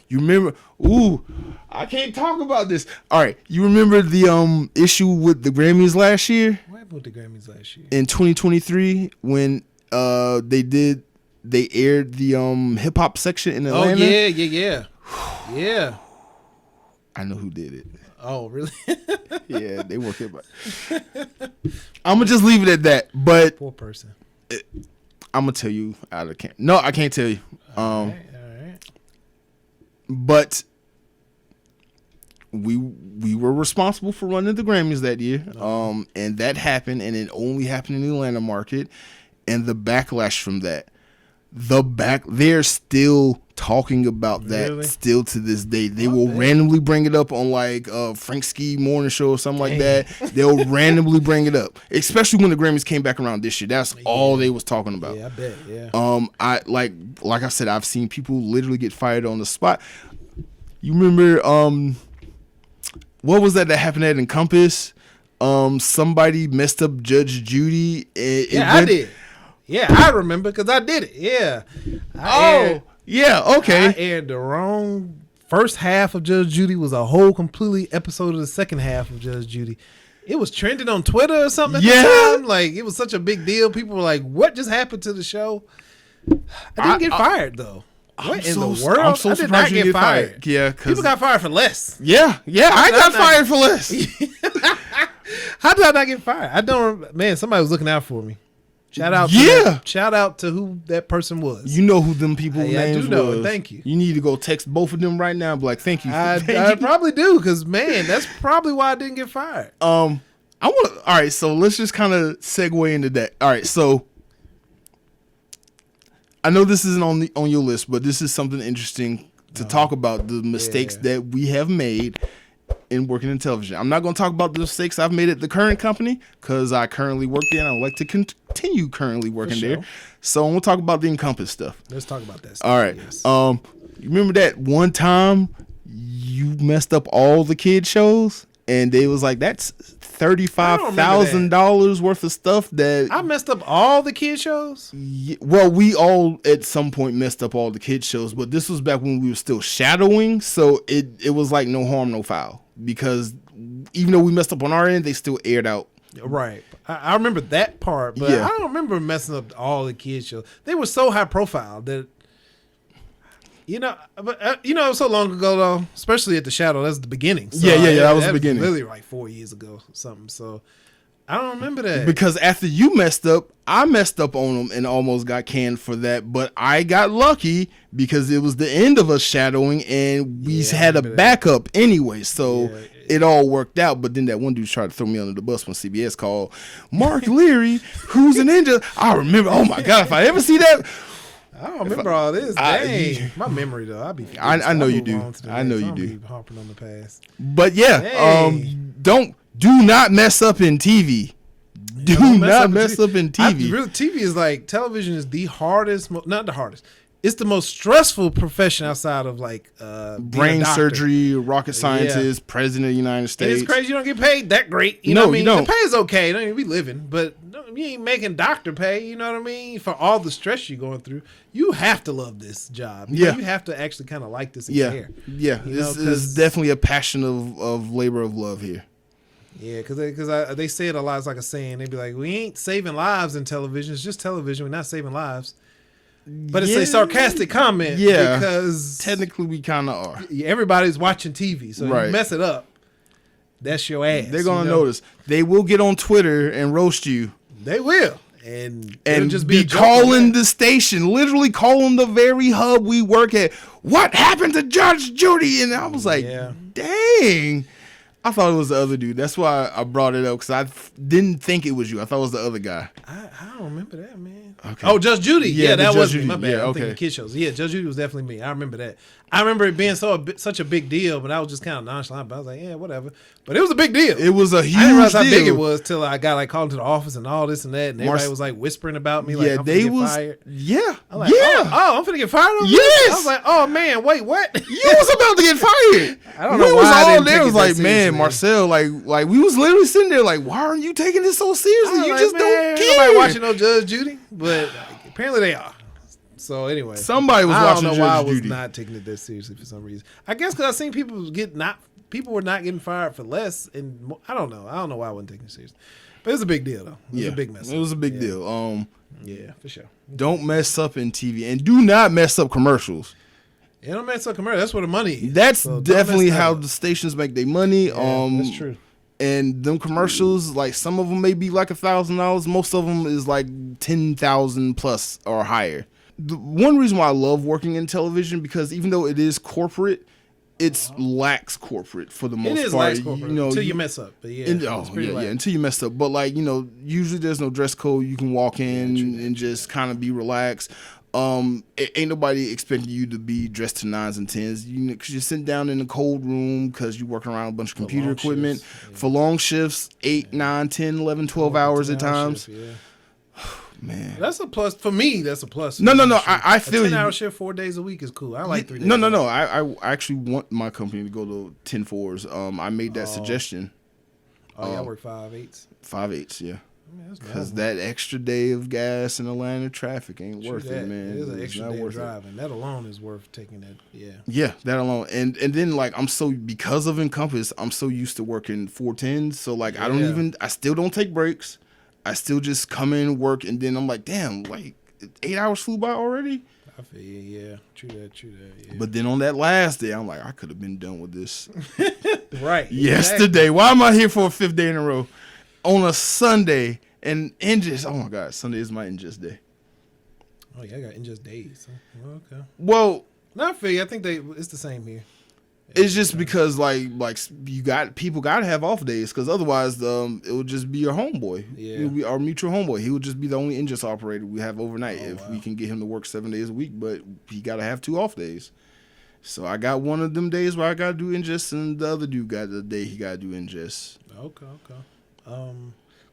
S1: You remember? Ooh, I can't talk about this. All right, you remember the issue with the Grammys last year?
S2: What happened with the Grammys last year?
S1: In 2023, when they aired the hip hop section in Atlanta.
S2: Oh yeah.
S1: I know who did it.
S2: Oh, really?
S1: Yeah, they work it. I'm gonna just leave it at that. But
S2: poor person.
S1: I'm gonna tell you out of camp. No, I can't tell you.
S2: All right.
S1: But we were responsible for running the Grammys that year. And that happened, and it only happened in the Atlanta market. And the backlash from that, they're still talking about that still to this day. They will randomly bring it up on Frank Ski morning show or something like that. They'll randomly bring it up, especially when the Grammys came back around this year. That's all they was talking about.
S2: Yeah, I bet. Yeah.
S1: I like I said, I've seen people literally get fired on the spot. You remember what was that happened at Encompass? Somebody messed up Judge Judy.
S2: I did. Yeah, I remember because I did it. Yeah.
S1: Okay.
S2: I aired the wrong first half of Judge Judy. Was a whole completely episode of the second half of Judge Judy. It was trending on Twitter or something at the time. Like, it was such a big deal. People were like, what just happened to the show? I didn't get fired, though. What in the world?
S1: I'm so surprised you get fired. Yeah,
S2: people got fired for less.
S1: Yeah, I got fired for less.
S2: How did I not get fired? I don't. Man, somebody was looking out for me. Shout out to who that person was.
S1: You know who them people names
S2: I do know.
S1: was.
S2: Thank you.
S1: You need to go text both of them right now and be like, thank you.
S2: I probably do, because man, that's probably why I didn't get fired.
S1: All right, so let's just kind of segue into that. All right, so I know this isn't on your list, but this is something interesting to talk about, the mistakes that we have made in working in television. I'm not going to talk about the mistakes I've made at the current company, because I currently work there and I would like to continue currently working there. So I'm going to talk about the Encompass stuff.
S2: Let's talk about that stuff.
S1: All right. Yes. You remember that one time you messed up all the kid shows and they was like, that's $35,000 worth of stuff that
S2: I messed up all the kid shows?
S1: Well, we all at some point messed up all the kid shows, but this was back when we were still shadowing, so it was like no harm, no foul. Because even though we messed up on our end, they still aired out.
S2: Right. I remember that part, but I don't remember messing up all the kids shows. They were so high profile that, it was so long ago though, especially at the Shadow. That's the beginning. So
S1: that was the beginning.
S2: Literally like 4 years ago or something. So I don't remember that.
S1: Because after you messed up, I messed up on them and almost got canned for that. But I got lucky because it was the end of us shadowing and we had a backup anyway. So it all worked out. But then that one dude tried to throw me under the bus when CBS called Marc Leary, who's an ninja. I remember, oh my God, if I ever see that.
S2: I don't remember all this. Dang. My memory, though.
S1: I know you do. I know you do.
S2: Hopping on the past.
S1: But do not mess up in TV. Do not mess up in TV.
S2: TV is like, television is the hardest, not the hardest. It's the most stressful profession outside of
S1: brain surgery, rocket scientist, president of the United States.
S2: It's crazy you don't get paid that great. You know what I mean? The pay is okay. You don't be living, but you ain't making doctor pay. You know what I mean? For all the stress you're going through, you have to love this job. You have to actually kind of like this and care.
S1: Yeah, this is definitely a passion of labor of love here.
S2: Yeah, because they say it a lot. It's like a saying. They be like, we ain't saving lives in television. It's just television. We're not saving lives. But it's a sarcastic comment.
S1: Yeah.
S2: Because
S1: technically we kind of are.
S2: Everybody's watching TV. So
S1: Right.
S2: you mess it up, that's your ass.
S1: They're going to notice. They will get on Twitter and roast you.
S2: They will. And
S1: just be calling the station, literally calling the very hub we work at. What happened to Judge Judy? And I was like, dang. I thought it was the other dude. That's why I brought it up, because I didn't think it was you. I thought it was the other guy.
S2: I don't remember that, man.
S1: Okay.
S2: Oh, Judge Judy. Yeah, that was me. My bad.
S1: Yeah,
S2: I'm thinking kid shows. Yeah, Judge Judy was definitely me. I remember that. I remember it being such a big deal, but I was just kind of nonchalant. But I was like, yeah, whatever. But it was a big deal.
S1: It was a huge deal.
S2: I didn't realize how big it was till I got called to the office and all this and that, and everybody was like whispering about me. Like, I'm finna get fired.
S1: Yeah.
S2: I'm like, I'm finna get fired.
S1: Yes.
S2: I was like, oh man, wait, what?
S1: You was about to get fired.
S2: I don't know why I didn't take
S1: it was like,
S2: seriously.
S1: man, Marcel, like we was literally sitting there like, why aren't you taking this so seriously? You just don't care.
S2: Nobody watching no Judge Judy, but apparently they are. So anyway,
S1: somebody was watching Judge Judy.
S2: I don't know why I was not taking it that seriously for some reason. I guess because I seen people were not getting fired for less, and I don't know why I wasn't taking it seriously. But it was a big deal though. It was a big mess.
S1: It was a big deal.
S2: Yeah, for sure.
S1: Don't mess up in TV, and do not mess up commercials.
S2: Yeah, don't mess up commercials. That's where the money is.
S1: That's definitely how the stations make their money.
S2: Yeah, that's true.
S1: And them commercials, like some of them may be like $1,000. Most of them is like 10,000 plus or higher. The one reason why I love working in television, because even though it is corporate, it's lax corporate for the most part.
S2: It is lax corporate until you mess up. But
S1: until you mess up. But like, usually there's no dress code. You can walk in and just kind of be relaxed. Ain't nobody expecting you to be dressed to 9s and 10s, because you're sitting down in a cold room because you're working around a bunch of computer equipment for long shifts, 8, 9, 10, 11, 12 hours at times. Man,
S2: that's a plus for me. That's a plus.
S1: No. I feel
S2: a 10-hour shift 4 days a week is cool. I like 3 days.
S1: No. I actually want my company to go to 10-4s. I made that suggestion.
S2: I work 5/8s.
S1: 5/8s, yeah. Because that extra day of gas in Atlanta traffic ain't worth it, man.
S2: It is an extra day of driving. That alone is worth taking that. Yeah.
S1: Yeah, that alone. And then like because of Encompass, I'm so used to working 410s. So like I still don't take breaks. I still just come in, work, and then I'm like, damn, like 8 hours flew by already.
S2: I feel yeah. True that. Yeah.
S1: But then on that last day, I'm like, I could have been done with this.
S2: Right.
S1: Yesterday. Exactly. Why am I here for a 5th day in a row? On a Sunday, and Ingest. Oh my God, Sunday is my Ingest day.
S2: Oh yeah, I got Ingest days. Huh? Okay.
S1: Well,
S2: not for you. I think it's the same here.
S1: It's just because like people gotta have off days, because otherwise it would just be your homeboy. Yeah, it would be our mutual homeboy. He would just be the only Ingest operator we have overnight we can get him to work 7 days a week. But he gotta have 2 off days. So I got one of them days where I gotta do Ingest, and the other dude got the day he gotta do Ingest.
S2: Okay.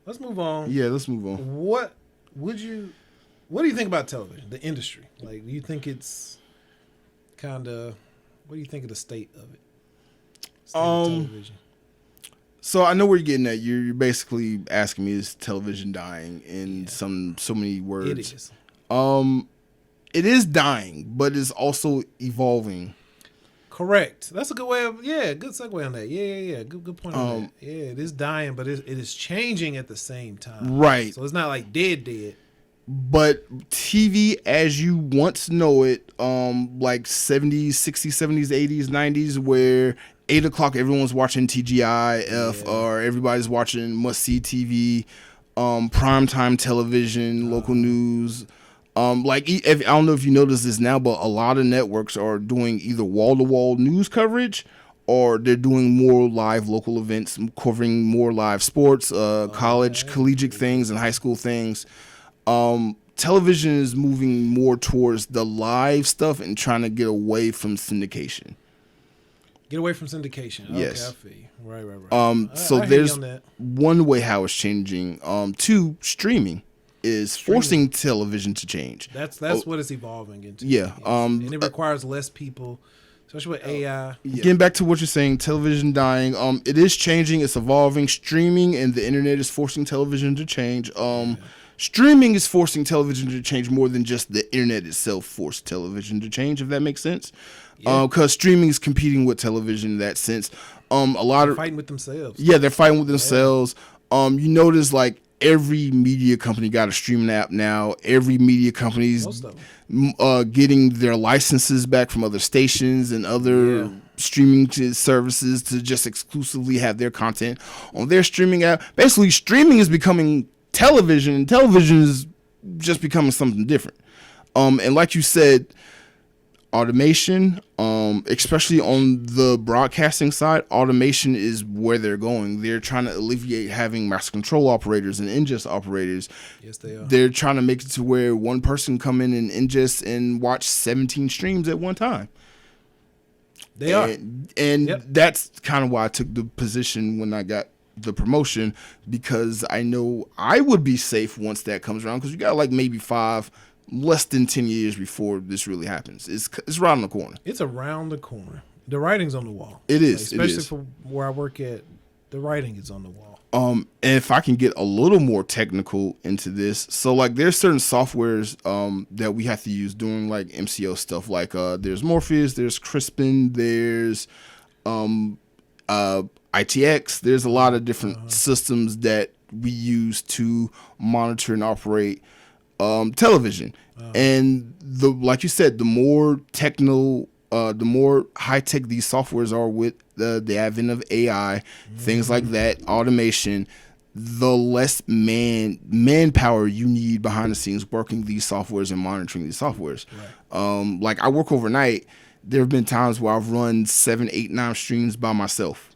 S2: Let's move on.
S1: Yeah, let's move on.
S2: What do you think about television, the industry? Like, do you think it's kind of, what do you think of the state of it? Of television.
S1: So I know where you're getting at. You're basically asking me, is television dying in so many words?
S2: It is.
S1: It is dying, but it's also evolving.
S2: Correct. That's a good way of good segue on that. Yeah. Good point on that. Yeah, it is dying, but it is changing at the same time.
S1: Right.
S2: So it's not like dead.
S1: But TV as you once know it, like 70s, 60s, 70s, 80s, 90s, where 8 o'clock everyone's watching TGIF or everybody's watching must-see TV, primetime television, local news. I don't know if you notice this now, but a lot of networks are doing either wall-to-wall news coverage, or they're doing more live local events, covering more live sports, collegiate things and high school things. Television is moving more towards the live stuff and trying to get away from syndication.
S2: Get away from syndication.
S1: Yes.
S2: Okay, I feel you. Right.
S1: So there's one way how it's changing. 2, streaming is forcing television to change.
S2: That's what it's evolving into.
S1: Yeah.
S2: And it requires less people, especially with AI.
S1: Getting back to what you're saying, television dying. It is changing. It's evolving. Streaming and the internet is forcing television to change. Streaming is forcing television to change more than just the internet itself forced television to change, if that makes sense.
S2: Yeah.
S1: Because streaming is competing with television in that sense. A lot
S2: They're
S1: of
S2: fighting with themselves.
S1: Yeah, they're fighting with themselves. You notice like every media company got a streaming app now. Every media company's
S2: Most of them.
S1: getting their licenses back from other stations and other
S2: Yeah.
S1: streaming services to just exclusively have their content on their streaming app. Basically, streaming is becoming television, and television is just becoming something different. And like you said, automation, especially on the broadcasting side, automation is where they're going. They're trying to alleviate having master control operators and ingest operators.
S2: Yes, they are.
S1: They're trying to make it to where one person come in and ingest and watch 17 streams at one time.
S2: They are.
S1: And
S2: Yep.
S1: that's kind of why I took the position when I got the promotion, because I know I would be safe once that comes around, because you got like maybe less than 10 years before this really happens. It's around the corner.
S2: It's around the corner. The writing's on the wall.
S1: It is.
S2: Like, especially
S1: it is.
S2: for where I work at, the writing is on the wall.
S1: And if I can get a little more technical into this, so like there's certain softwares that we have to use doing like MCO stuff. Like there's Morpheus, there's Crispin, there's ITX. There's a lot of different systems that we use to monitor and operate television. And like you said, the more the more high tech these softwares are with the advent of AI, things like that, automation, the less manpower you need behind the scenes working these softwares and monitoring these softwares. Right. Like I work overnight. There have been times where I've run 7, 8, 9 streams by myself.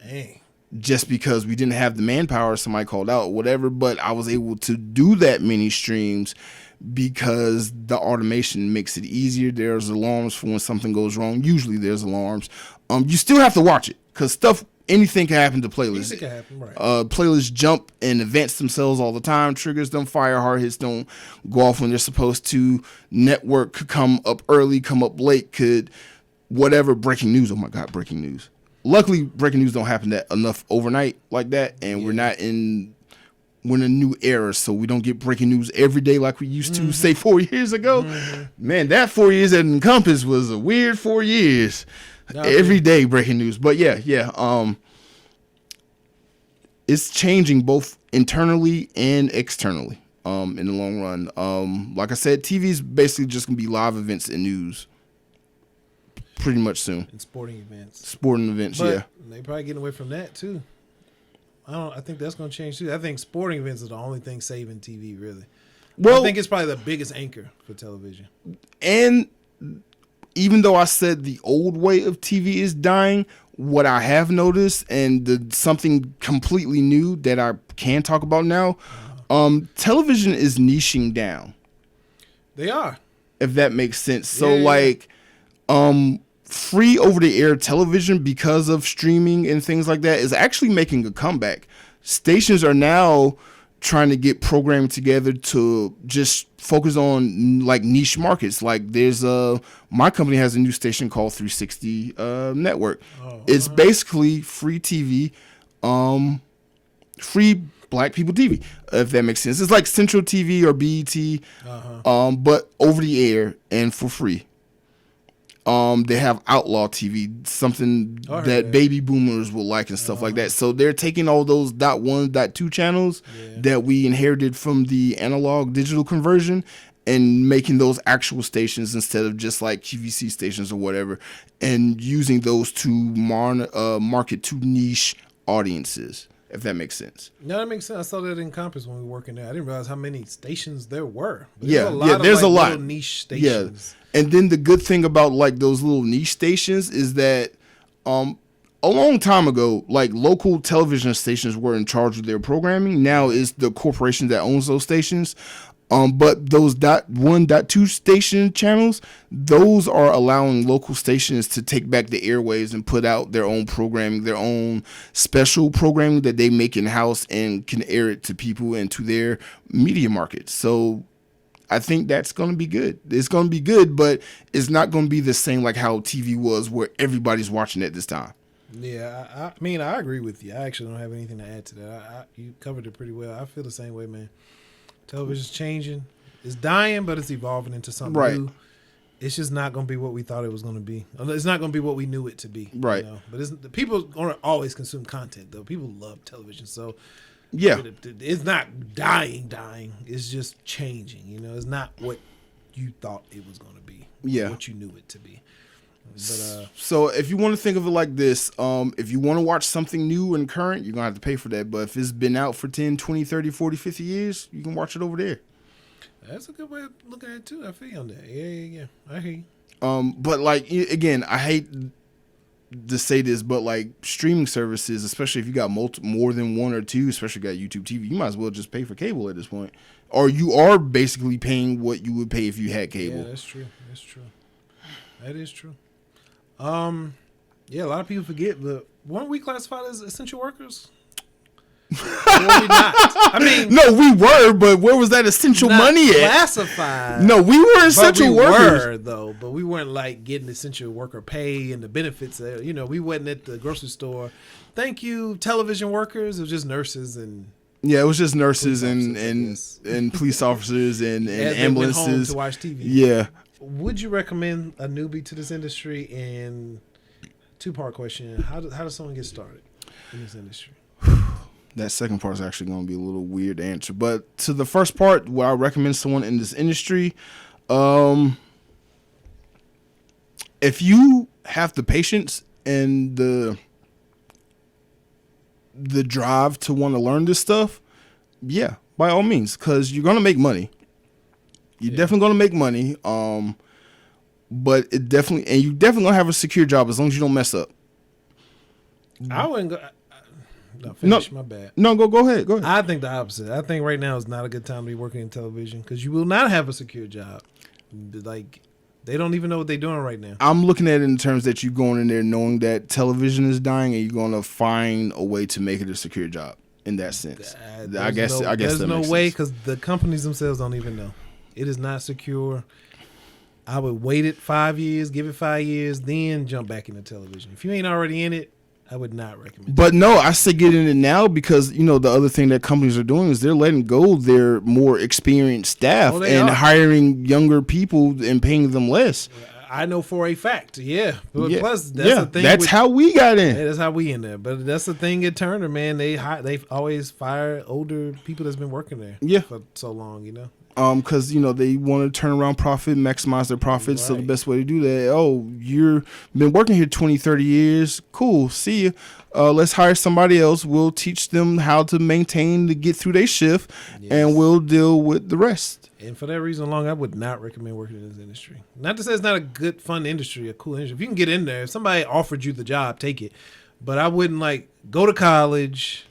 S2: Dang.
S1: Just because we didn't have the manpower, somebody called out, whatever. But I was able to do that many streams because the automation makes it easier. There's alarms for when something goes wrong. Usually there's alarms. You still have to watch it because anything can happen to playlists.
S2: Anything can happen, right.
S1: Playlists jump and advance themselves all the time. Triggers don't fire, hard hits don't go off when they're supposed to. Network could come up early, come up late, could whatever. Breaking news. Oh my God, breaking news. Luckily, breaking news don't happen that enough overnight like that, and we're in a new era, so we don't get breaking news every day like we used to, say 4 years ago. Man, that 4 years at Encompass was a weird 4 years. Every day breaking news. But yeah. It's changing both internally and externally in the long run. Like I said, TV is basically just going to be live events and news pretty much soon.
S2: And sporting events.
S1: But
S2: they probably getting away from that too. I think that's going to change too. I think sporting events are the only thing saving TV, really. Well, I think it's probably the biggest anchor for television.
S1: And even though I said the old way of TV is dying, what I have noticed, and something completely new that I can talk about now, television is niching down.
S2: They are.
S1: If that makes sense. So like free over-the-air television, because of streaming and things like that, is actually making a comeback. Stations are now trying to get programming together to just focus on like niche markets. Like there's my company has a new station called 360 Network. It's basically free TV, free Black people TV, if that makes sense. It's like Central TV or BET, but over the air and for free. They have Outlaw TV, something that baby boomers will like and stuff like that. So they're taking all those .1, .2 channels that we inherited from the analog digital conversion and making those actual stations instead of just like QVC stations or whatever, and using those to market to niche audiences, if that makes sense.
S2: No, that makes sense. I saw that in Compass when we were working there. I didn't realize how many stations there were. But
S1: There's a lot.
S2: Little niche stations.
S1: Yeah. And then the good thing about like those little niche stations is that a long time ago, like local television stations were in charge of their programming. Now it's the corporation that owns those stations. But those .1, .2 station channels, those are allowing local stations to take back the airwaves and put out their own programming, their own special programming that they make in-house and can air it to people and to their media market. So I think that's going to be good. It's going to be good, but it's not going to be the same like how TV was, where everybody's watching at this time.
S2: Yeah, I mean, I agree with you. I actually don't have anything to add to that. You covered it pretty well. I feel the same way, man. Television's changing. It's dying, but it's evolving into something new. it's just not going to be what we thought it was going to be. It's not going to be what we knew it to be.
S1: Right.
S2: You know? But the people are going to always consume content, though. People love television. So,
S1: Yeah.
S2: it's not dying. It's just changing. You know, it's not what you thought it was going to be.
S1: Yeah.
S2: What you knew it to be. But,
S1: so if you want to think of it like this, if you want to watch something new and current, you're going to have to pay for that. But if it's been out for 10, 20, 30, 40, 50 years, you can watch it over there.
S2: That's a good way of looking at it, too. I feel you on that. Yeah. I hear you.
S1: But like, again, I hate to say this, but like streaming services, especially if you got more than one or two, especially got YouTube TV, you might as well just pay for cable at this point. Or you are basically paying what you would pay if you had cable.
S2: Yeah, that's true. That is true. Yeah, a lot of people forget, but weren't we classified as essential workers? Or were we not? I mean,
S1: no, we were, but where was that essential money at?
S2: Classified.
S1: No, we were essential workers.
S2: But we weren't like getting essential worker pay and the benefits. You know, we wasn't at the grocery store. Thank you, television workers. It was just nurses and.
S1: Yeah, it was just nurses and police officers and ambulances.
S2: Went home to watch TV.
S1: Yeah.
S2: Would you recommend a newbie to this industry? And two-part question: How does someone get started in this industry?
S1: That second part is actually going to be a little weird to answer, but to the first part, would I recommend someone in this industry? If you have the patience and the drive to want to learn this stuff, yeah, by all means, because you're going to make money. You're definitely going to make money. But you definitely gonna have a secure job as long as you don't mess up.
S2: I wouldn't go. No, finish. My bad.
S1: No, go ahead.
S2: I think the opposite. I think right now is not a good time to be working in television because you will not have a secure job. Like they don't even know what they're doing right now.
S1: I'm looking at it in terms that you're going in there knowing that television is dying, and you're going to find a way to make it a secure job. In that sense, I guess
S2: there's
S1: that
S2: no
S1: makes
S2: way
S1: sense.
S2: because the companies themselves don't even know. It is not secure. I would wait it 5 years, give it 5 years, then jump back into television. If you ain't already in it, I would not recommend.
S1: But no, I say get in it now because the other thing that companies are doing is they're letting go their more experienced staff and hiring younger people and paying them less.
S2: I know for a fact, yeah. But
S1: yeah.
S2: plus, that's the thing.
S1: That's how we got in.
S2: Yeah, that's how we in there. But that's the thing at Turner, man. They've always fired older people that's been working there for so long,
S1: Because they want to turn around profit, maximize their profits. Right. So the best way to do that, you've been working here 20, 30 years. Cool, see you. Let's hire somebody else. We'll teach them how to maintain to get through their shift, and we'll deal with the rest.
S2: And for that reason alone, I would not recommend working in this industry. Not to say it's not a good, fun industry, a cool industry. If you can get in there, if somebody offered you the job, take it. But I wouldn't go to college.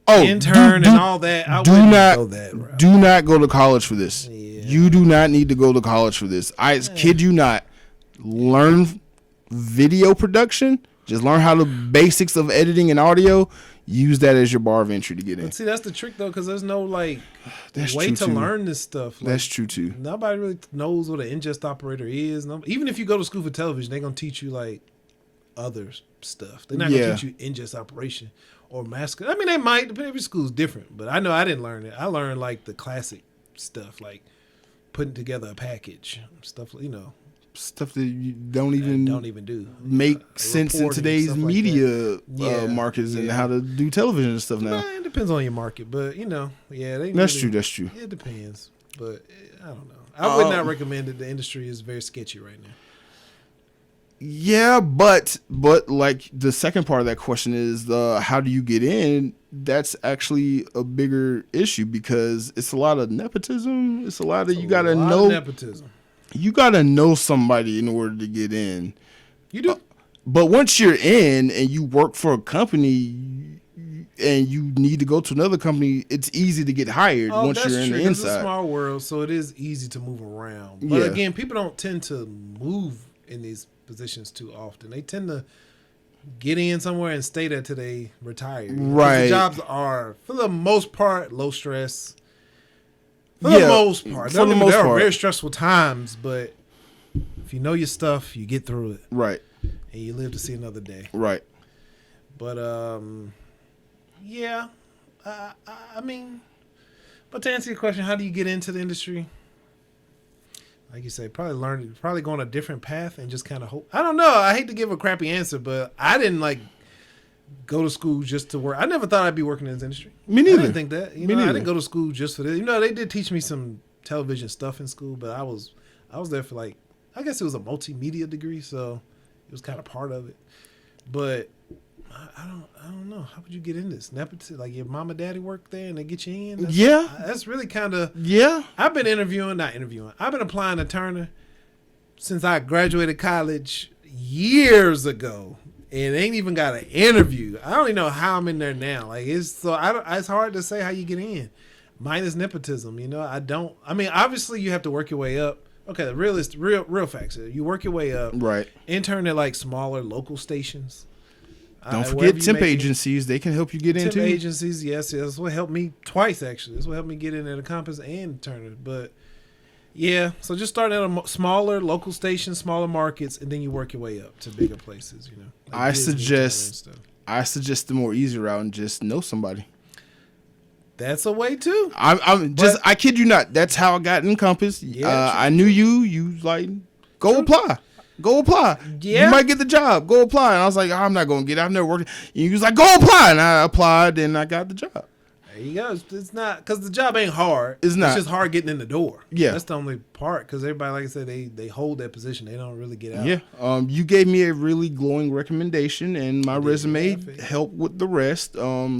S2: Intern and all that. I wouldn't go that route.
S1: Do not go to college for this.
S2: Yeah.
S1: You do not need to go to college for this. I kid you not. Learn video production. Just learn how the basics of editing and audio. Use that as your bar of entry to get in.
S2: But see, that's the trick though, because there's no way to
S1: too.
S2: learn this stuff.
S1: That's true too.
S2: Nobody really knows what an ingest operator is. Even if you go to school for television, they're gonna teach you other stuff. They're not gonna teach you ingest operation. Or mask. I mean, they might. Depending, every school's different. But I know I didn't learn it. I learned the classic stuff, like putting together a package, stuff.
S1: Stuff that you don't even
S2: do
S1: make sense in today's media markets and how to do television and stuff now.
S2: It depends on your market, but
S1: that's true.
S2: It depends, but I don't know. I would not recommend it. The industry is very sketchy right now.
S1: Yeah, but like the second part of that question is how do you get in? That's actually a bigger issue because it's a lot of nepotism. It's a lot of you gotta know
S2: nepotism.
S1: You gotta know somebody in order to get in.
S2: You do,
S1: but once you're in and you work for a company and you need to go to another company, it's easy to get hired once you're in the inside.
S2: It's a small world, so it is easy to move around. But again, people don't tend to move in these positions too often. They tend to get in somewhere and stay there till they retire.
S1: Right.
S2: The jobs are, for the most part, low stress. For the most part. There are very stressful times, but if you know your stuff, you get through it.
S1: Right.
S2: And you live to see another day.
S1: Right.
S2: But, I mean, but to answer your question, how do you get into the industry? like you say, probably going a different path and just kind of hope. I don't know. I hate to give a crappy answer, but I didn't like go to school just to work. I never thought I'd be working in this industry.
S1: Me neither.
S2: I didn't think that. I didn't go to school just for this. They did teach me some television stuff in school, but I was there for like, I guess it was a multimedia degree, so it was kind of part of it. But I don't know. How would you get in this? Nepotism, like your mom and daddy work there and they get you in? That's really kind of...
S1: Yeah.
S2: I've been I've been applying to Turner since I graduated college years ago and ain't even got an interview. I don't even know how I'm in there now. Like it's hard to say how you get in. Minus nepotism, obviously you have to work your way up. Okay, the real facts are you work your way up.
S1: Right.
S2: Intern at like smaller local stations.
S1: Don't forget temp agencies. They can help you get into.
S2: Temp agencies, yes. That's what helped me twice, actually. That's what helped me get in at a Compass and Turner. But, yeah, so just start at a smaller local station, smaller markets, and then you work your way up to bigger places, Like
S1: I suggest the more easy route and just know somebody.
S2: That's a way, too.
S1: I kid you not. That's how I got in Compass. Yeah, I knew you. You, like, go apply. Go apply. Yeah. You might get the job. Go apply. And I was like, I'm not going to get it. I've never worked. And he was like, go apply. And I applied and I got the job.
S2: There you go. It's not, because the job ain't hard.
S1: It's not.
S2: It's just hard getting in the door.
S1: Yeah.
S2: That's the only part, because everybody, like I said, they hold that position. They don't really get out.
S1: Yeah. You gave me a really glowing recommendation and my resume helped with the rest.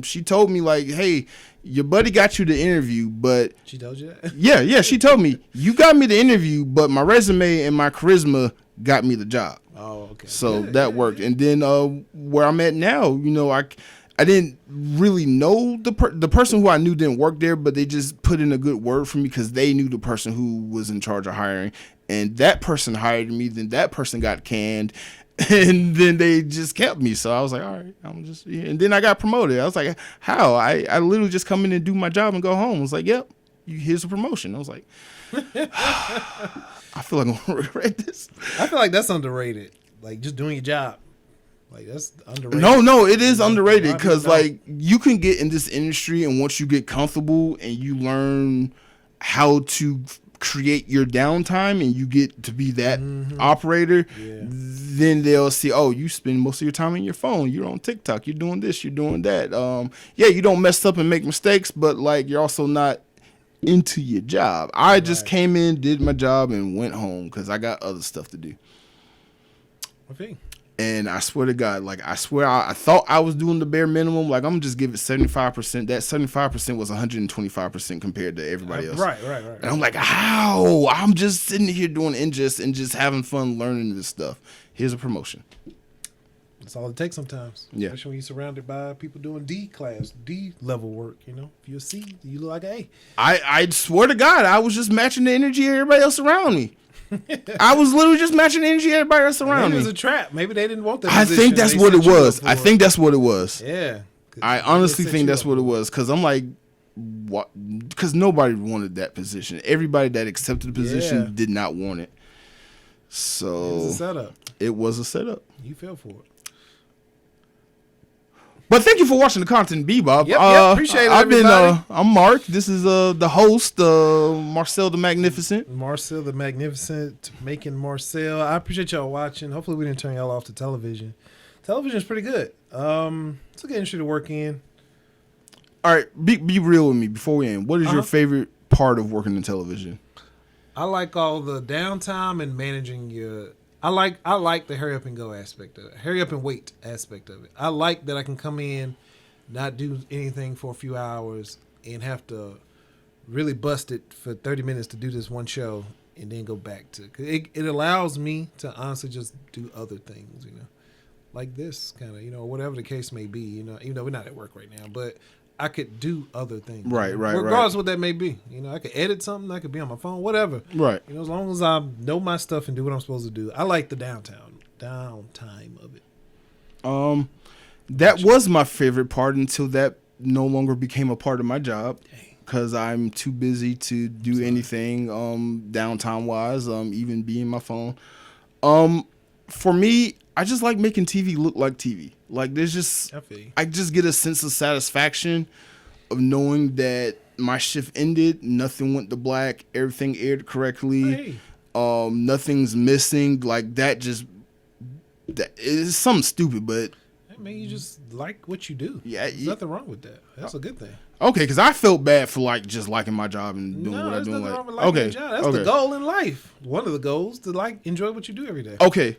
S1: She told me like, hey, your buddy got you the interview, but... She
S2: told you that?
S1: Yeah. She told me, you got me the interview, but my resume and my charisma got me the job.
S2: Oh, okay.
S1: So that worked. And then where I'm at now, I didn't really know the person who I knew didn't work there, but they just put in a good word for me because they knew the person who was in charge of hiring. And that person hired me. Then that person got canned. And then they just kept me. So I was like, all right, and then I got promoted. I was like, how? I literally just come in and do my job and go home. I was like, yep, here's a promotion. I was like, I feel like I'm going to regret this.
S2: I feel like that's underrated. Like just doing your job. Like that's underrated.
S1: No, it is underrated because like you can get in this industry and once you get comfortable and you learn how to create your downtime and you get to be that operator, then they'll see, oh, you spend most of your time on your phone. You're on TikTok. You're doing this. You're doing that. You don't mess up and make mistakes, but like you're also not into your job. I just came in, did my job, and went home because I got other stuff to do.
S2: Okay.
S1: And I swear to God, like I thought I was doing the bare minimum. Like I'm gonna just give it 75%. That 75% was 125% compared to everybody else.
S2: Right.
S1: And I'm like, how? I'm just sitting here doing Ingest and just having fun learning this stuff. Here's a promotion.
S2: That's all it takes sometimes.
S1: Yeah.
S2: Especially when you're surrounded by people doing D level work. If you're a C, you look like an A.
S1: I swear to God, I was just matching the energy of everybody else around me. I was literally just matching the energy of everybody else around me.
S2: It was a trap. Maybe they didn't want that.
S1: I think that's what it was.
S2: Yeah.
S1: I honestly think that's what it was. Because I'm like, what? Because nobody wanted that position. Everybody that accepted the position did not want it. So
S2: it was a setup.
S1: It was a setup.
S2: You fell for it.
S1: But thank you for watching the Content Bebop.
S2: Yep, appreciate it, everybody.
S1: I'm Mark. This is the host, Marcel the Magnificent.
S2: Marcel the Magnificent, making Marcel. I appreciate y'all watching. Hopefully we didn't turn y'all off to television. Television's pretty good. It's a good industry to work in.
S1: All right, be real with me before we end. What is your favorite part of working in television?
S2: I like all the downtime and managing your... I like the hurry up and go aspect of it. Hurry up and wait aspect of it. I like that I can come in, not do anything for a few hours, and have to really bust it for 30 minutes to do this one show, and then go back to it. It allows me to honestly just do other things, like this kind of, whatever the case may be, even though we're not at work right now, but I could do other things.
S1: Right.
S2: Regardless of what that may be. I could edit something. I could be on my phone, whatever.
S1: Right.
S2: As long as I know my stuff and do what I'm supposed to do. I like the downtime of it.
S1: That was my favorite part until that no longer became a part of my job. Because I'm too busy to do anything downtime wise, even being my phone. For me, I just like making TV look like TV. Like I just get a sense of satisfaction of knowing that my shift ended, nothing went to black, everything aired correctly. Nothing's missing. Like that is something stupid, but
S2: I mean, you just like what you do.
S1: Yeah,
S2: There's nothing wrong with that. That's a good thing.
S1: Okay, because I felt bad for like just liking my job and doing what I do.
S2: There's nothing wrong with liking your job. That's the goal in life. One of the goals to enjoy what you do every day.
S1: Okay,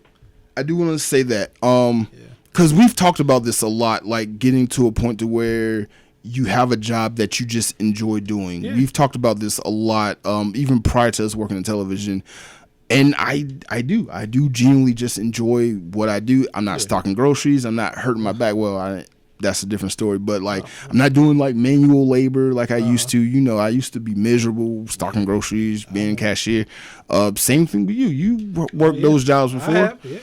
S1: I do want to say that because we've talked about this a lot, like getting to a point to where you have a job that you just enjoy doing. Yeah. We've talked about this a lot, even prior to us working in television. And I do genuinely just enjoy what I do. I'm not stocking groceries. I'm not hurting my back. Well, that's a different story. But like, I'm not doing like manual labor like I used to. You know, I used to be miserable stocking groceries, being a cashier. Same thing with you. You worked those jobs before.
S2: I have, yeah.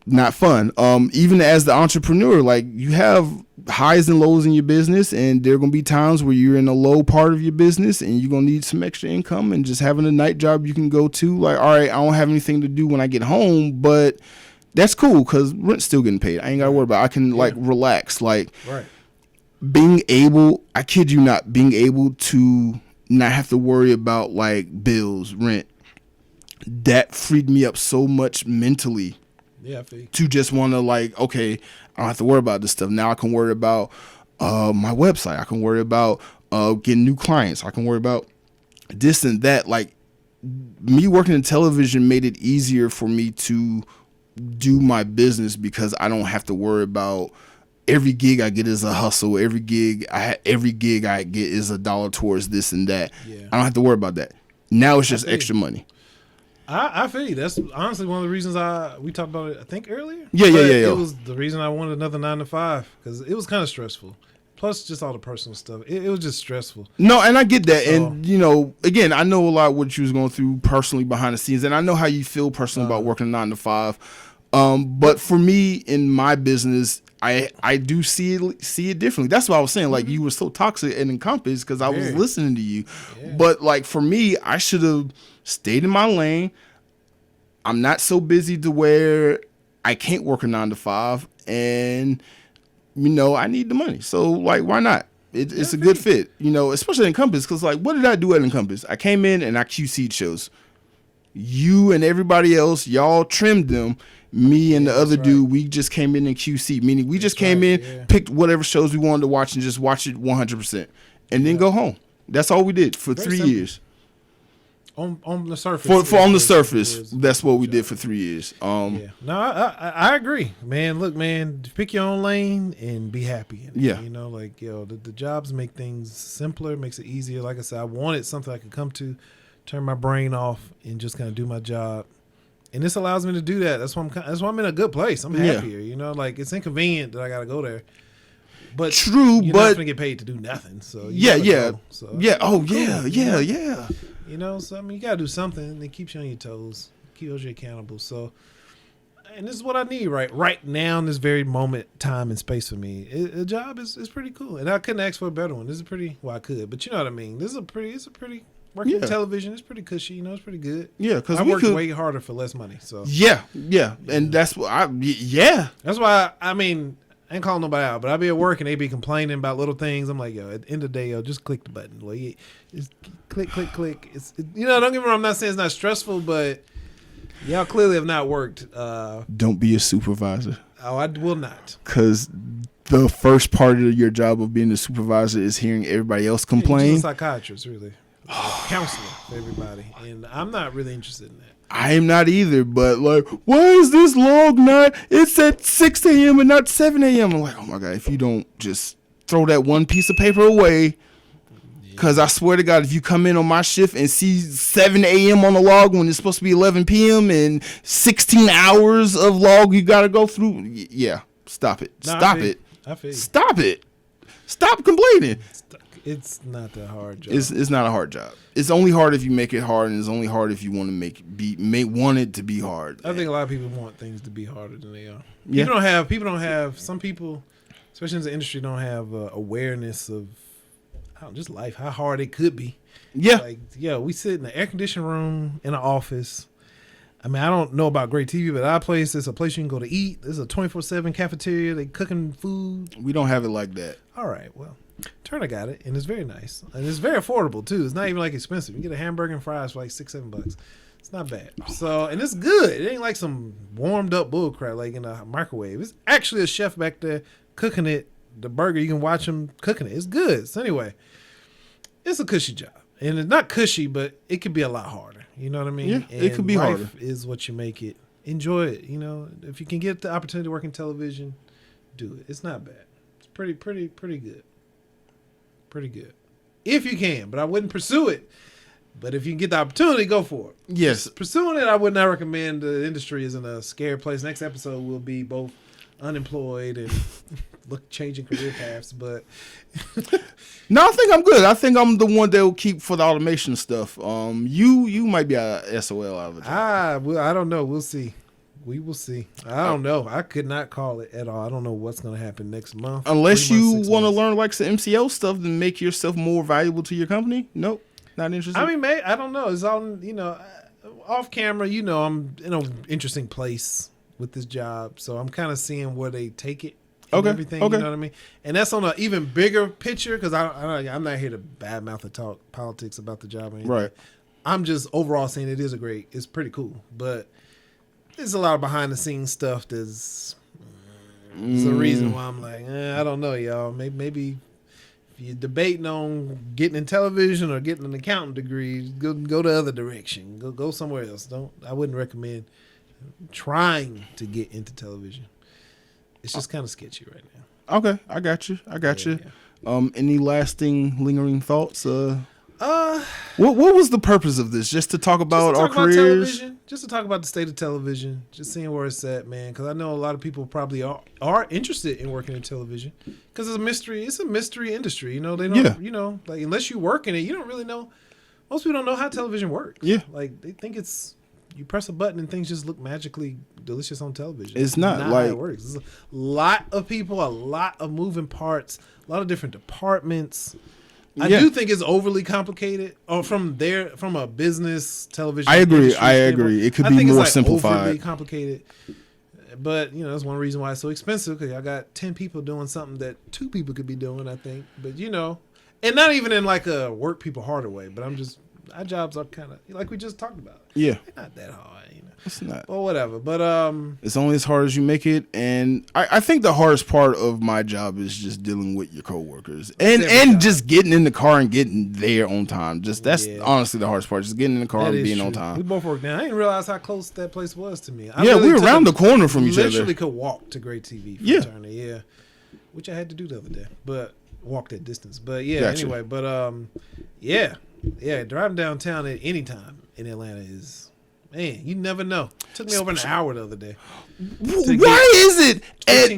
S1: Not fun. Even as the entrepreneur, like you have highs and lows in your business, and there are gonna be times where you're in a low part of your business and you're gonna need some extra income, and just having a night job you can go to. Like, all right, I don't have anything to do when I get home, but that's cool because rent's still getting paid. I ain't gotta worry about it. I can like relax. Like being able, I kid you not, being able to not have to worry about like bills, rent, that freed me up so much mentally.
S2: Yeah, I feel you.
S1: To just want to like, okay, I don't have to worry about this stuff. Now I can worry about my website. I can worry about getting new clients. I can worry about this and that. Like me working in television made it easier for me to do my business because I don't have to worry about every gig I get is a hustle. Every gig I get is $1 towards this and that. Yeah. I don't have to worry about that. Now it's just extra money.
S2: I feel you. That's honestly one of the reasons we talked about it, I think, earlier.
S1: Yeah.
S2: It was the reason I wanted another 9 to 5 because it was kind of stressful. Plus, just all the personal stuff. It was just stressful.
S1: No, and I get that. So, and, you know, again, I know a lot of what you was going through personally behind the scenes, and I know how you feel personally about working 9 to 5. But for me, in my business, I do see it differently. That's what I was saying. Like, you were so toxic and Encompass because I was listening to you. Yeah. But, like, for me, I should have stayed in my lane. I'm not so busy to where I can't work a 9 to 5, and you know I need the money. So like, why not? It's a good fit, you know, especially in Encompass. Because like, what did I do at Encompass? I came in and I QC'd shows. You and everybody else, y'all trimmed them. Me and the other dude, we just came in and QC, meaning we just came in, picked whatever shows we wanted to watch, and just watch it 100%, and then go home. That's all we did for 3 years.
S2: On the surface.
S1: On the surface, that's what we did for 3 years.
S2: No, I agree, man. Look, man, pick your own lane and be happy.
S1: Yeah,
S2: you know, like the jobs make things simpler, makes it easier. Like I said, I wanted something I could come to, turn my brain off, and just kind of do my job. And this allows me to do that. That's why I'm in a good place. I'm happier. You know, like it's inconvenient that I got to go there. But you're not gonna get paid to do nothing. So yeah.
S1: Oh yeah.
S2: You know, so I mean, you gotta do something that keeps you on your toes, keeps you accountable. So, and this is what I need right now in this very moment, time and space for me. A job is pretty cool, and I couldn't ask for a better one. This is pretty. Well, I could, but you know what I mean. It's a pretty working in television. It's pretty cushy. You know, it's pretty good.
S1: Yeah, because
S2: I worked way harder for less money. So
S1: yeah, and that's what
S2: That's why I mean. I ain't calling nobody out, but I be at work and they be complaining about little things. I'm like, at the end of the day, just click the button. Like, just click. You know, don't get me wrong. I'm not saying it's not stressful, but y'all clearly have not worked.
S1: Don't be a supervisor.
S2: Oh, I will not.
S1: Because the first part of your job of being a supervisor is hearing everybody else complain.
S2: You're just a psychiatrist, really. Counselor for everybody. And I'm not really interested in that.
S1: I am not either, but like, why is this log not? It's at 6 a.m. and not 7 a.m. I'm like, oh my God, if you don't just throw that one piece of paper away, because I swear to God, if you come in on my shift and see 7 a.m. on the log when it's supposed to be 11 p.m. and 16 hours of log you got to go through, stop it. Stop it. Stop it. Stop complaining.
S2: It's not that hard job.
S1: It's not a hard job. It's only hard if you make it hard, and it's only hard if you want to want it to be hard.
S2: I think a lot of people want things to be harder than they are. Yeah. People don't have. Some people, especially in the industry, don't have awareness of just life, how hard it could be.
S1: Yeah.
S2: Like, we sit in an air conditioned room in an office. I mean, I don't know about great TV, but our place is a place you can go to eat. There's a 24/7 cafeteria. They cooking food.
S1: We don't have it like that.
S2: All right, well. Turner got it, and it's very nice, and it's very affordable too. It's not even like expensive. You get a hamburger and fries for like $6-7. It's not bad. So, and it's good. It ain't like some warmed up bull crap like in a microwave. It's actually a chef back there cooking it. The burger, you can watch him cooking it. It's good. So anyway, it's a cushy job, and it's not cushy, but it could be a lot harder. You know what I mean?
S1: Yeah,
S2: and
S1: it could be harder.
S2: Is what you make it. Enjoy it. You know, if you can get the opportunity to work in television, do it. It's not bad. It's pretty good. Pretty good. If you can, but I wouldn't pursue it. But if you can get the opportunity, go for it.
S1: Yes.
S2: Pursuing it, I would not recommend. The industry is in a scary place. Next episode will be both unemployed and changing career paths. But
S1: no, I think I'm good. I think I'm the one that will keep for the automation stuff. You might be a SOL out of it.
S2: I don't know. We'll see. We will see. I don't know. I could not call it at all. I don't know what's going to happen next month.
S1: Unless you want to learn like some MCL stuff to make yourself more valuable to your company. Nope. Not interested.
S2: I mean, I don't know. It's all, off camera, I'm in an interesting place with this job. So I'm kind of seeing where they take it and everything. Okay. You know what I mean? And that's on an even bigger picture because I'm not here to badmouth or talk politics about the job or anything.
S1: Right. I'm
S2: just overall saying it's pretty cool. But there's a lot of behind the scenes stuff that's the reason why I'm like, I don't know, y'all. Maybe if you're debating on getting in television or getting an accounting degree, go the other direction. Go somewhere else. I wouldn't recommend trying to get into television. It's just kind of sketchy right now.
S1: Okay, I got you. Yeah. Any lasting lingering thoughts? What was the purpose of this? Just to talk about our careers?
S2: Television, just to talk about the state of television. Just seeing where it's at, man. Because I know a lot of people probably are interested in working in television. Because it's a mystery. It's a mystery industry. They don't. Like unless you work in it, you don't really know. Most people don't know how television works.
S1: Yeah.
S2: Like they think it's you press a button and things just look magically delicious on television.
S1: It's not
S2: like how it works. There's a lot of people, a lot of moving parts, a lot of different departments. I do think it's overly complicated. Or from a business television.
S1: I agree. It could be more simplified.
S2: Overly complicated. But that's one reason why it's so expensive. Because I got 10 people doing something that 2 people could be doing. I think, but and not even in like a work people harder way. But our jobs are kind of like we just talked about.
S1: Yeah,
S2: they're not that hard.
S1: It's not.
S2: Well, whatever. But
S1: it's only as hard as you make it. And I think the hardest part of my job is just dealing with your coworkers and just getting in the car and getting there on time. That's honestly the hardest part. Just getting in the car and being on time.
S2: We both work now. I didn't realize how close that place was to me.
S1: We were around the corner from each other.
S2: Literally could walk to Great TV. From Turner, which I had to do the other day, but walk that distance. But anyway. But driving downtown at any time in Atlanta is. Man, you never know. It took me over an hour the other day.
S1: Why is it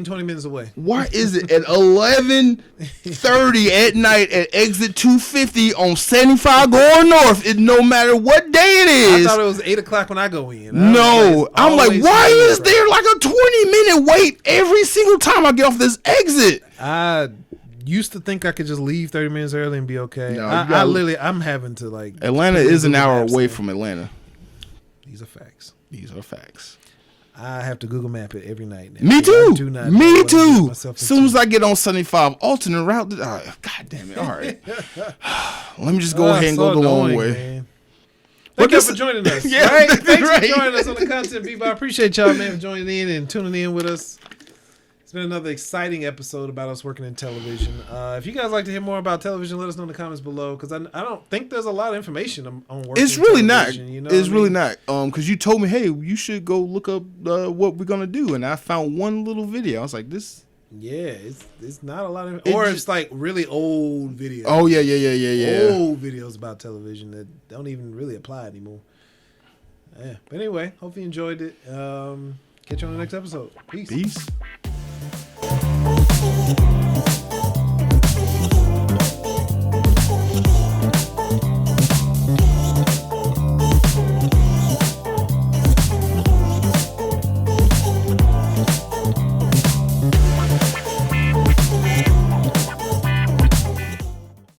S2: 20 minutes away?
S1: Why is it at 11:30 at night at exit 250 on 75 going north? No matter what day it is.
S2: I thought it was 8 o'clock when I go in.
S1: I'm like, why is there like a 20-minute wait every single time I get off this exit?
S2: I used to think I could just leave 30 minutes early and be okay. No, I'm having to like.
S1: Atlanta is an hour away from Atlanta.
S2: These are facts. I have to Google Map it every night now.
S1: Me too. As soon as I get on 75, alternate route. God damn it. All right. Let me just go ahead and go the long way. Man.
S2: Thank you for joining us. Thanks for joining us on the Content Bebop. I appreciate y'all, man, for joining in and tuning in with us. It's been another exciting episode about us working in television. If you guys like to hear more about television, let us know in the comments below because I don't think there's a lot of information on working.
S1: It's really not.
S2: It's
S1: really not. Because you told me, hey, you should go look up what we're gonna do, and I found one little video. I was like, this.
S2: Yeah, it's not a lot of, it's like really old videos.
S1: Oh yeah.
S2: Old videos about television that don't even really apply anymore. Yeah, but anyway, hope you enjoyed it. Catch you on the next episode. Peace.